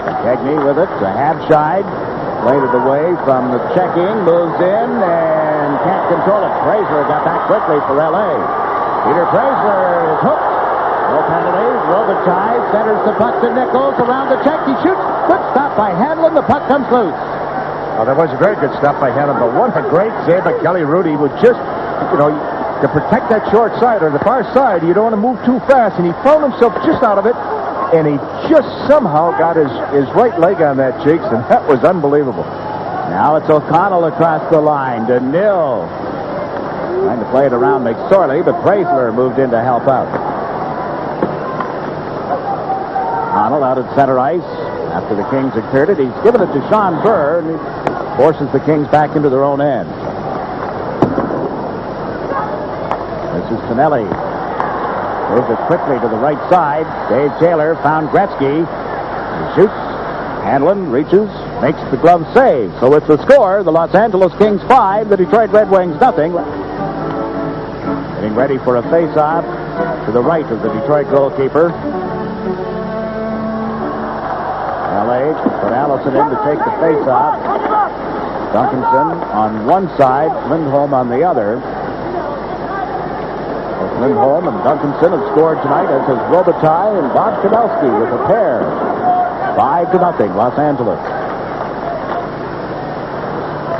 Pekegny with it to Abscheid. Played it away from the checking, moves in, and can't control it. Fraser got back quickly for L.A. Peter Fraser is hooked. No penalty. Robitaille centers the puck to Nichols. Around the check. He shoots. Good stop by Hanlan. The puck comes loose. Oh, that was a very good stop by Hanlan, but what a great save by Kelly Hrudeyt. Would just, to protect that short side or the far side, you don't want to move too fast, and he found himself just out of it, and he just somehow got his right leg on that, Jakes, and that was unbelievable. Now it's O'Connell across the line to Nil. Trying to play it around McSorley, but Fraser moved in to help out. O'Connell out at center ice. After the Kings had cleared it, he's given it to Sean Burr, and he forces the Kings back into their own end. This is Tonelli. Moves it quickly to the right side. Dave Taylor found Gretzky. He shoots. Hanlan reaches, makes the glove save. So it's the score. The Los Angeles Kings 5, the Detroit Red Wings nothing. Getting ready for a face-off to the right of the Detroit goalkeeper. L.A. put Allison in to take the face-off. Duncanson on one side, Lindholm on the other. Both Lindholm and Duncanson have scored tonight, as has Robitaille and Bob Kudelski with a pair. 5-0, Los Angeles.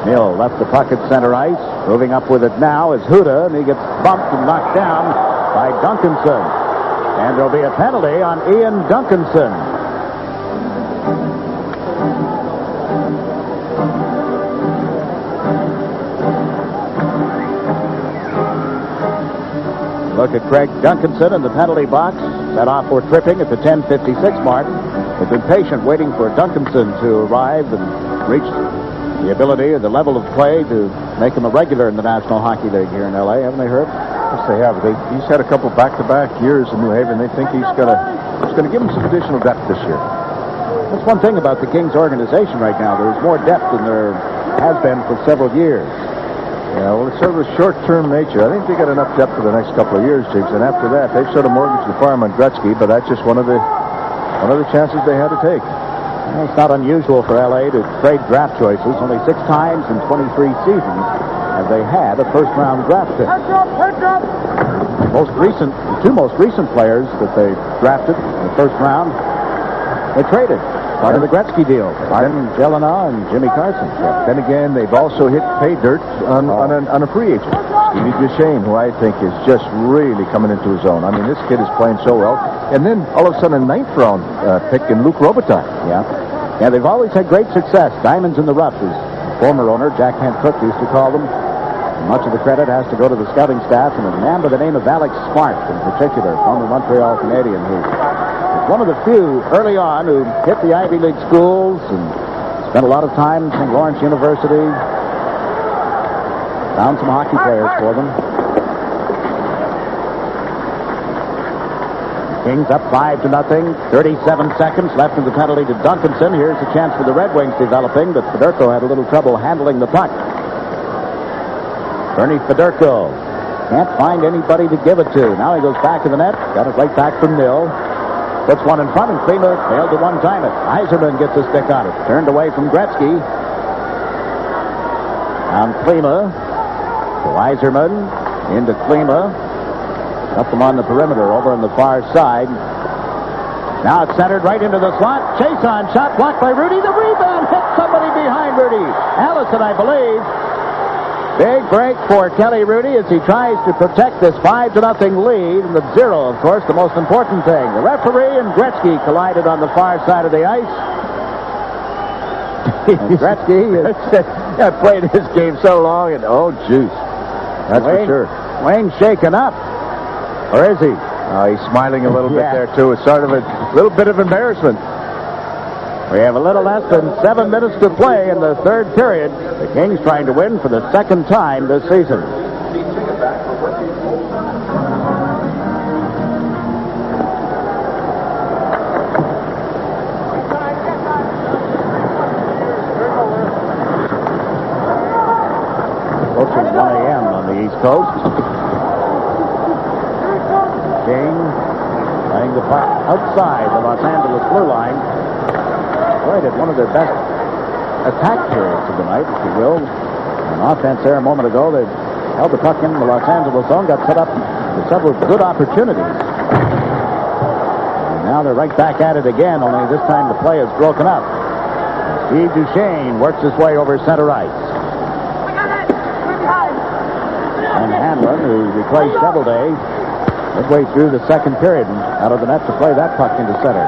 Nil left the puck at center ice. Moving up with it now is Hrudeyt, and he gets bumped and knocked down by Duncanson. And there'll be a penalty on Ian Duncanson. Look at Craig Duncanson in the penalty box. Set off for tripping at the 10:56 mark. They've been patient waiting for Duncanson to arrive and reach the ability or the level of play to make him a regular in the National Hockey League here in L.A., haven't they, Herb? Yes, they have. He's had a couple back-to-back years in New Haven. They think he's going to give him some additional depth this year. That's one thing about the Kings organization right now. There's more depth than there has been for several years. Yeah, well, it's sort of a short-term nature. I think they got enough depth for the next couple of years, Jigs, and after that, they've sort of mortgaged the farm on Gretzky, but that's just one of the chances they had to take. Well, it's not unusual for L.A. to trade draft choices. Only 6 times in 23 seasons have they had a first-round draft pick. The two most recent players that they drafted in the first round, they traded. Part of the Gretzky deal. Martin Jelena and Jimmy Carson. Yeah. Then again, they've also hit pay dirt on a free agent. Stevie Duchesne, who I think is just really coming into his own. I mean, this kid is playing so well. And then, all of a sudden, a 9th-round pick in Luc Robitaille. Yeah, they've always had great success. Diamonds in the rough, as former owner Jack Kent Cook used to call them. Much of the credit has to go to the scouting staff and a man by the name of Alex Smart in particular, former Montreal Canadian, who is one of the few early on who hit the Ivy League schools and spent a lot of time at St. Lawrence University. Found some hockey players for them. Kings up 5-0. 37 seconds left in the penalty to Duncanson. Here's a chance for the Red Wings developing, but Fedorko had a little trouble handling the puck. Bernie Fedorko can't find anybody to give it to. Now he goes back to the net. Got it right back from Nil. Puts one in front, and Klima failed to one-time it. Yzerman gets a stick on it. Turned away from Gretzky. Down Klima. To Yzerman. Into Klima. Up them on the perimeter over on the far side. Now it's centered right into the slot. Chase on shot blocked by Hrudeyt. The rebound hit somebody behind Hrudeyt. Allison, I believe. Big break for Kelly Hrudeyt as he tries to protect this 5-0 lead. And the 0, of course, the most important thing. The referee and Gretzky collided on the far side of the ice. Gretzky has played this game so long, and oh, jeez. That's for sure. Wayne's shaken up. Or is he? He's smiling a little bit there, too. It's sort of a little bit of embarrassment. We have a little less than 7 minutes to play in the third period. The Kings trying to win for the second time this season. Approaching 1 a.m. on the East Coast. King playing the puck outside the Los Angeles blue line. Right at one of their best attack periods of the night, if you will. An offense there a moment ago. They held the puck in the Los Angeles zone, got set up with several good opportunities. And now they're right back at it again, only this time the play is broken up. Steve Duchesne works his way over center ice. And Hanlan, who replaced Cheveldae, midway through the second period, and out of the net to play that puck into center.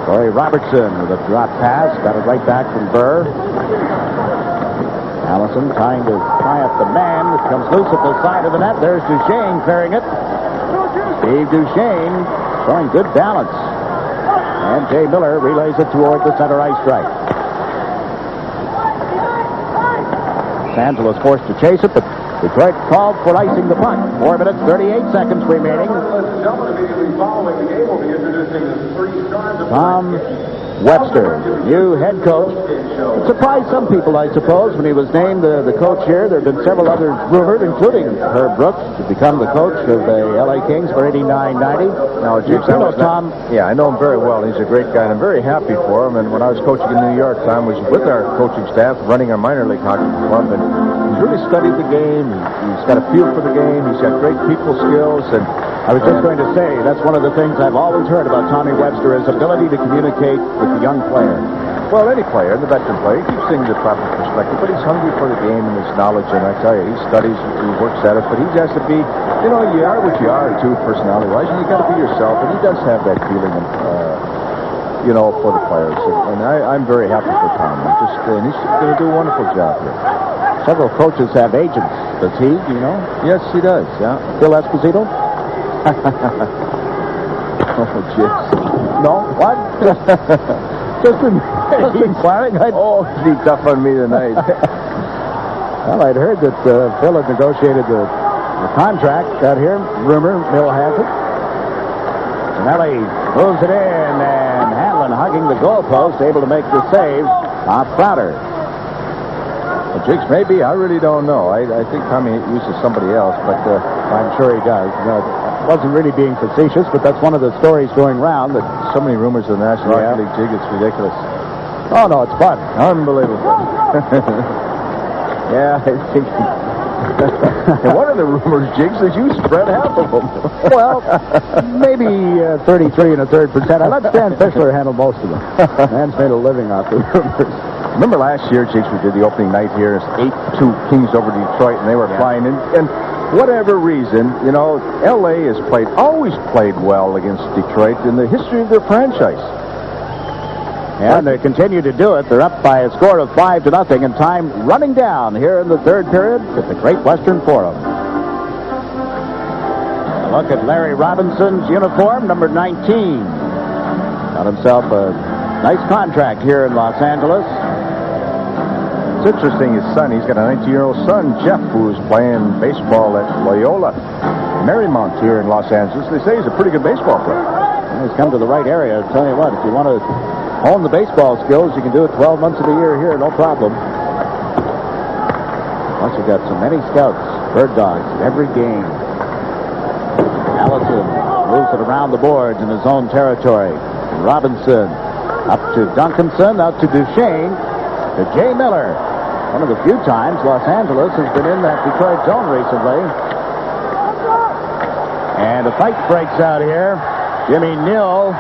Corey Robertson with a drop pass, got it right back from Burr. Allison trying to tie up the man. It comes loose at the side of the net. There's Duchesne clearing it. Steve Duchesne showing good balance. And Jay Miller relays it toward the center ice stripe. Los Angeles forced to chase it, but Detroit called for icing the puck. 4 minutes, 38 seconds remaining. Tom Webster, new head coach. It surprised some people, I suppose, when he was named the coach here. There have been several others rumored, including Herb Brooks, to become the coach of the L.A. Kings for 89-90. Now, Jim, Tom. Yeah, I know him very well. He's a great guy, and I'm very happy for him. And when I was coaching in New York, Tom was with our coaching staff, running our minor league hockey club, and he's really studied the game. He's got a feel for the game. He's got great people skills, and I was just going to say, that's one of the things I've always heard about Tommy Webster, his ability to communicate with the young player. Well, any player, the veteran player, he keeps things in the proper perspective, but he's hungry for the game and his knowledge, and I tell you, he studies, he works at it, but he has to be, you are what you are, too, personality-wise, and you got to be yourself, and he does have that feeling, for the players, and I'm very happy for Tom. And he's going to do a wonderful job here. Several coaches have agents. Does he, do you know? Yes, he does, yeah. Bill Esposito? Oh, jeez. No? What? Just inquiring. He'd be tough on me tonight. Well, I'd heard that Phil had negotiated the contract out here. Rumor, Bill has it. Tonelli moves it in, and Hanlan hugging the goalpost, able to make the save off Crowder. Well, Jigs, maybe. I really don't know. I think Tommy uses somebody else, but I'm sure he does. Wasn't really being facetious, but that's one of the stories going around. That so many rumors of the National Hockey League, Jig, it's ridiculous. Oh, no, it's fun. Unbelievable. Yeah, I think. And one of the rumors, Jigs, is you spread half of them. Well, maybe 33.33%. I let Stan Fischler handle most of them. Man's made a living off the rumors. Remember last year, Jigs, we did the opening night here. It's 8-2 Kings over Detroit, and they were flying in. And whatever reason, L.A. has always played well against Detroit in the history of their franchise. And they continue to do it. They're up by a score of 5-0, and time running down here in the third period at the Great Western Forum. A look at Larry Robinson's uniform, number 19. Got himself a nice contract here in Los Angeles. It's interesting, his son, he's got a 19-year-old son, Jeff, who's playing baseball at Loyola Marymount here in Los Angeles. They say he's a pretty good baseball player. Well, he's come to the right area. I'll tell you what, if you want to hone the baseball skills, you can do it 12 months of the year here, no problem. Plus, you've got so many scouts, bird dogs, at every game. Allison moves it around the boards in his own territory. Robinson up to Duncanson, out to Duchesne, to Jay Miller. One of the few times Los Angeles has been in that Detroit zone recently. And a fight breaks out here. Jimmy Nill,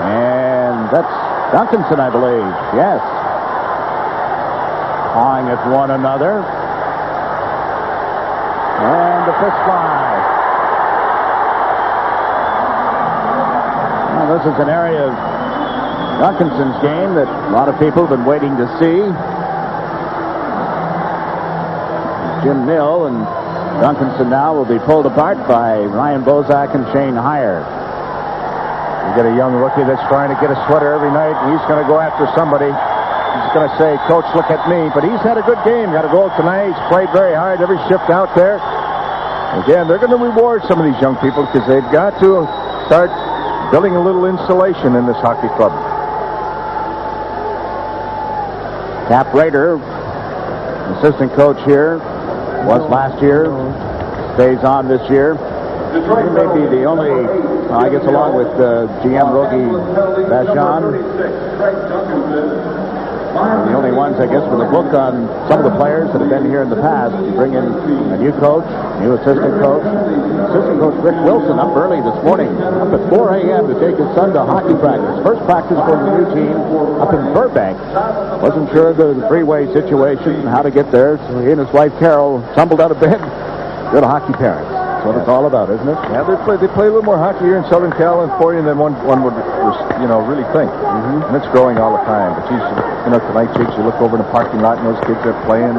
and that's Duncanson, I believe. Yes. Pawing at one another. And the fist fly. Well, this is an area of Duncanson's game that a lot of people have been waiting to see. Jim Nill and Duncanson now will be pulled apart by Ryan Bozak and Shane Heyer. You get a young rookie that's trying to get a sweater every night, and he's going to go after somebody. He's going to say, "Coach, look at me." But he's had a good game. Got a goal tonight. He's played very hard every shift out there. Again, they're going to reward some of these young people because they've got to start building a little insulation in this hockey club. Cap Rader, assistant coach here, was last year, stays on this year. He may be the only, I guess along with GM Rogie Vachon, the only ones, I guess, with a book on some of the players that have been here in the past. You bring in a new coach, new assistant coach. Assistant coach Rick Wilson up early this morning, up at 4 a.m. to take his son to hockey practice. First practice for the new team up in Burbank. Wasn't sure of the freeway situation, how to get there, so he and his wife Carol tumbled out of bed. Good hockey parents. That's what it's all about, isn't it? Yeah, they play a little more hockey here in Southern California than one would, really think. And it's growing all the time. But tonight, Jakes, you look over in the parking lot and those kids are playing,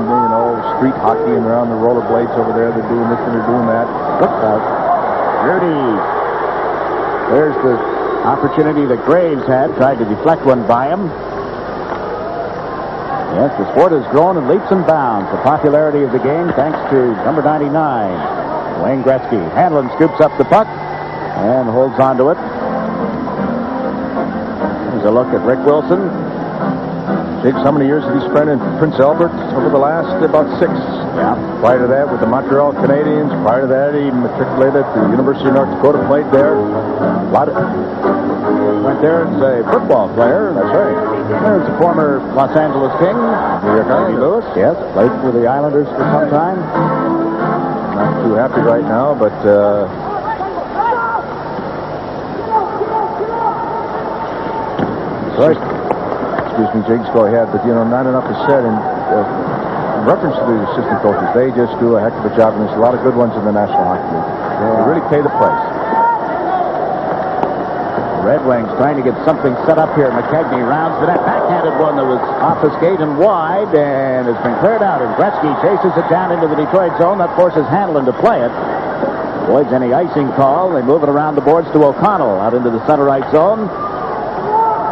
street hockey, and they're on the rollerblades over there. They're doing this and they're doing that. Look out. Hrudeyt. There's the opportunity that Graves had, tried to deflect one by him. Yes, the sport has grown in leaps and bounds. The popularity of the game thanks to number 99, Wayne Gretzky. Hanlan scoops up the puck and holds on to it. Here's a look at Rick Wilson. Jakes, how many years did he spend in Prince Albert? Over the last about 6. Yeah. Prior to that with the Montreal Canadiens. Prior to that, he matriculated at the University of North Dakota, played there. Went there as a football player. That's right. There's a former Los Angeles King, New York Ivy Lewis. Yes, played for the Islanders for some time. Not too happy right now, but Right. Excuse me, Jakes, go ahead. But, not enough is said. And in reference to the assistant coaches, they just do a heck of a job. And there's a lot of good ones in the National Hockey League. They really pay the price. Red Wings trying to get something set up here. McKegney rounds the net. Backhanded one that was off the skate and wide, and it's been cleared out. And Gretzky chases it down into the Detroit zone. That forces Hanlan to play it. Avoids any icing call. They move it around the boards to O'Connell out into the center right zone.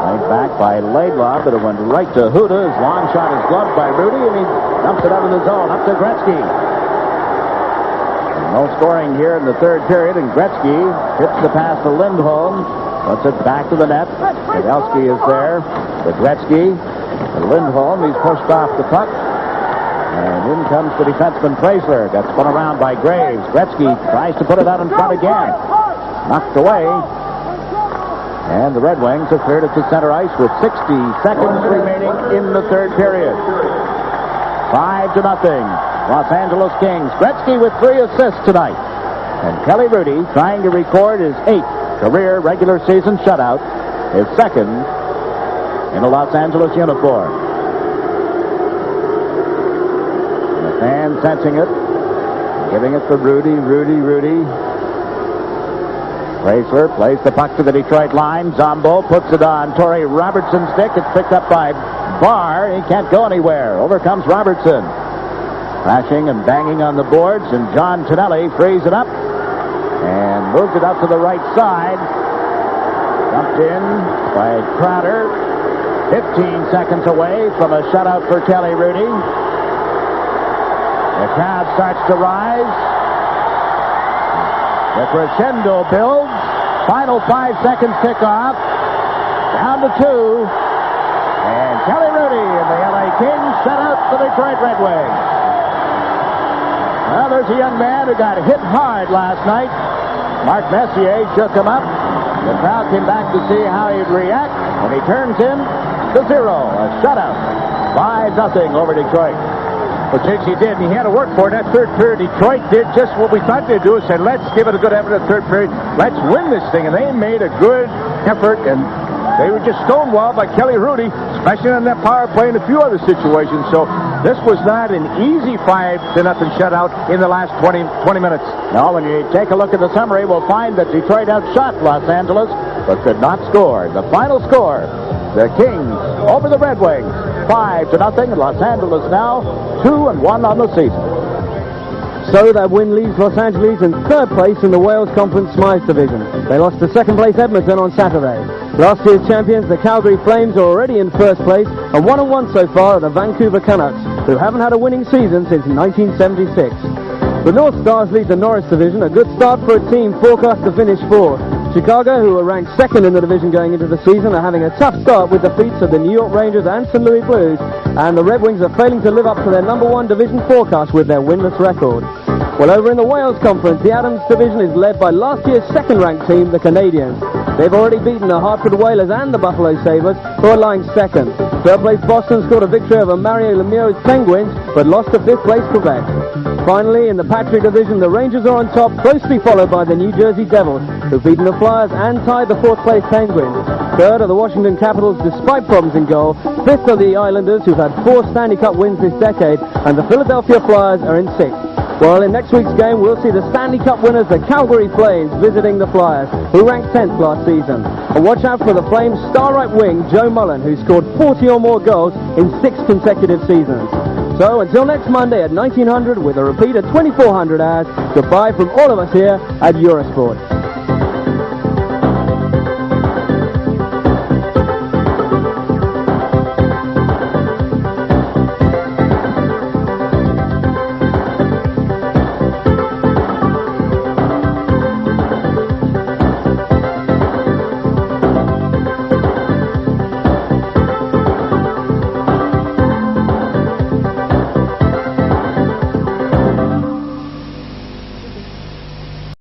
Played back by Laidlaw, but it went right to Hrudeyt. His long shot is gloved by Rudy, and he dumps it out of the zone. Up to Gretzky. No scoring here in the third period, and Gretzky hits the pass to Lindholm. Puts it back to the net. Kudelski is there. To Gretzky. To Lindholm. He's pushed off the puck. And in comes the defenseman Chrysler. Got spun around by Graves. Gretzky tries to put it out in front again. Knocked away. And the Red Wings have cleared it to center ice with 60 seconds remaining in the third period. 5-0. Los Angeles Kings. Gretzky with 3 assists tonight. And Kelly Hrudeyt trying to record his 8th career regular season shutout, his 2nd in a Los Angeles uniform. And the fans sensing it, giving it to Rudy. Raisler plays the puck to the Detroit line. Zombo puts it on Torrey Robertson's stick. It's picked up by Barr. He can't go anywhere. Over comes Robertson. Crashing and banging on the boards, and John Tonelli frees it up and moves it up to the right side. Dumped in by Crowder. 15 seconds away from a shutout for Kelly Hrudeyt. The crowd starts to rise. The crescendo builds. Final 5 seconds kickoff. Down to 2. And Kelly Hrudeyt and the LA Kings shut out the Detroit Red Wings. Well, there's a young man who got hit hard last night. Mark Messier shook him up. The crowd came back to see how he'd react, and he turns in to 0. A shutout. 5-0 over Detroit. Well, Jigs, he did, and he had to work for it. That third period, Detroit did just what we thought they'd do. Said, let's give it a good effort in the third period. Let's win this thing. And they made a good effort, and they were just stonewalled by Kelly Hrudeyt, especially on that power play and a few other situations. So this was not an easy 5-0 shutout in the last 20 minutes. Now, when you take a look at the summary, we'll find that Detroit outshot Los Angeles, but could not score. The final score, the Kings over the Red Wings, 5-0, and Los Angeles now 2-1 on the season. So that win leaves Los Angeles in third place in the Wales Conference Smythe Division. They lost to second place Edmonton on Saturday. Last year's champions, the Calgary Flames, are already in first place, and 1-1 so far are the Vancouver Canucks, who haven't had a winning season since 1976. The North Stars lead the Norris Division, a good start for a team forecast to finish fourth. Chicago, who are ranked second in the division going into the season, are having a tough start with defeats of the New York Rangers and St. Louis Blues, and the Red Wings are failing to live up to their #1 division forecast with their winless record. Well, over in the Wales Conference, the Adams Division is led by last year's second-ranked team, the Canadiens. They've already beaten the Hartford Whalers and the Buffalo Sabres, who are lying second. Third-place Boston scored a victory over Mario Lemieux's Penguins, but lost to fifth-place Quebec. Finally, in the Patrick Division, the Rangers are on top, closely followed by the New Jersey Devils, who've beaten the Flyers and tied the fourth-place Penguins. Third are the Washington Capitals, despite problems in goal. Fifth are the Islanders, who've had 4 Stanley Cup wins this decade, and the Philadelphia Flyers are in 6th. Well, in next week's game, we'll see the Stanley Cup winners, the Calgary Flames, visiting the Flyers, who ranked 10th last season. And watch out for the Flames' star right wing, Joe Mullen, who scored 40 or more goals in 6 consecutive seasons. So, until next Monday at 1900, with a repeat at 2400 hours, goodbye from all of us here at Eurosport.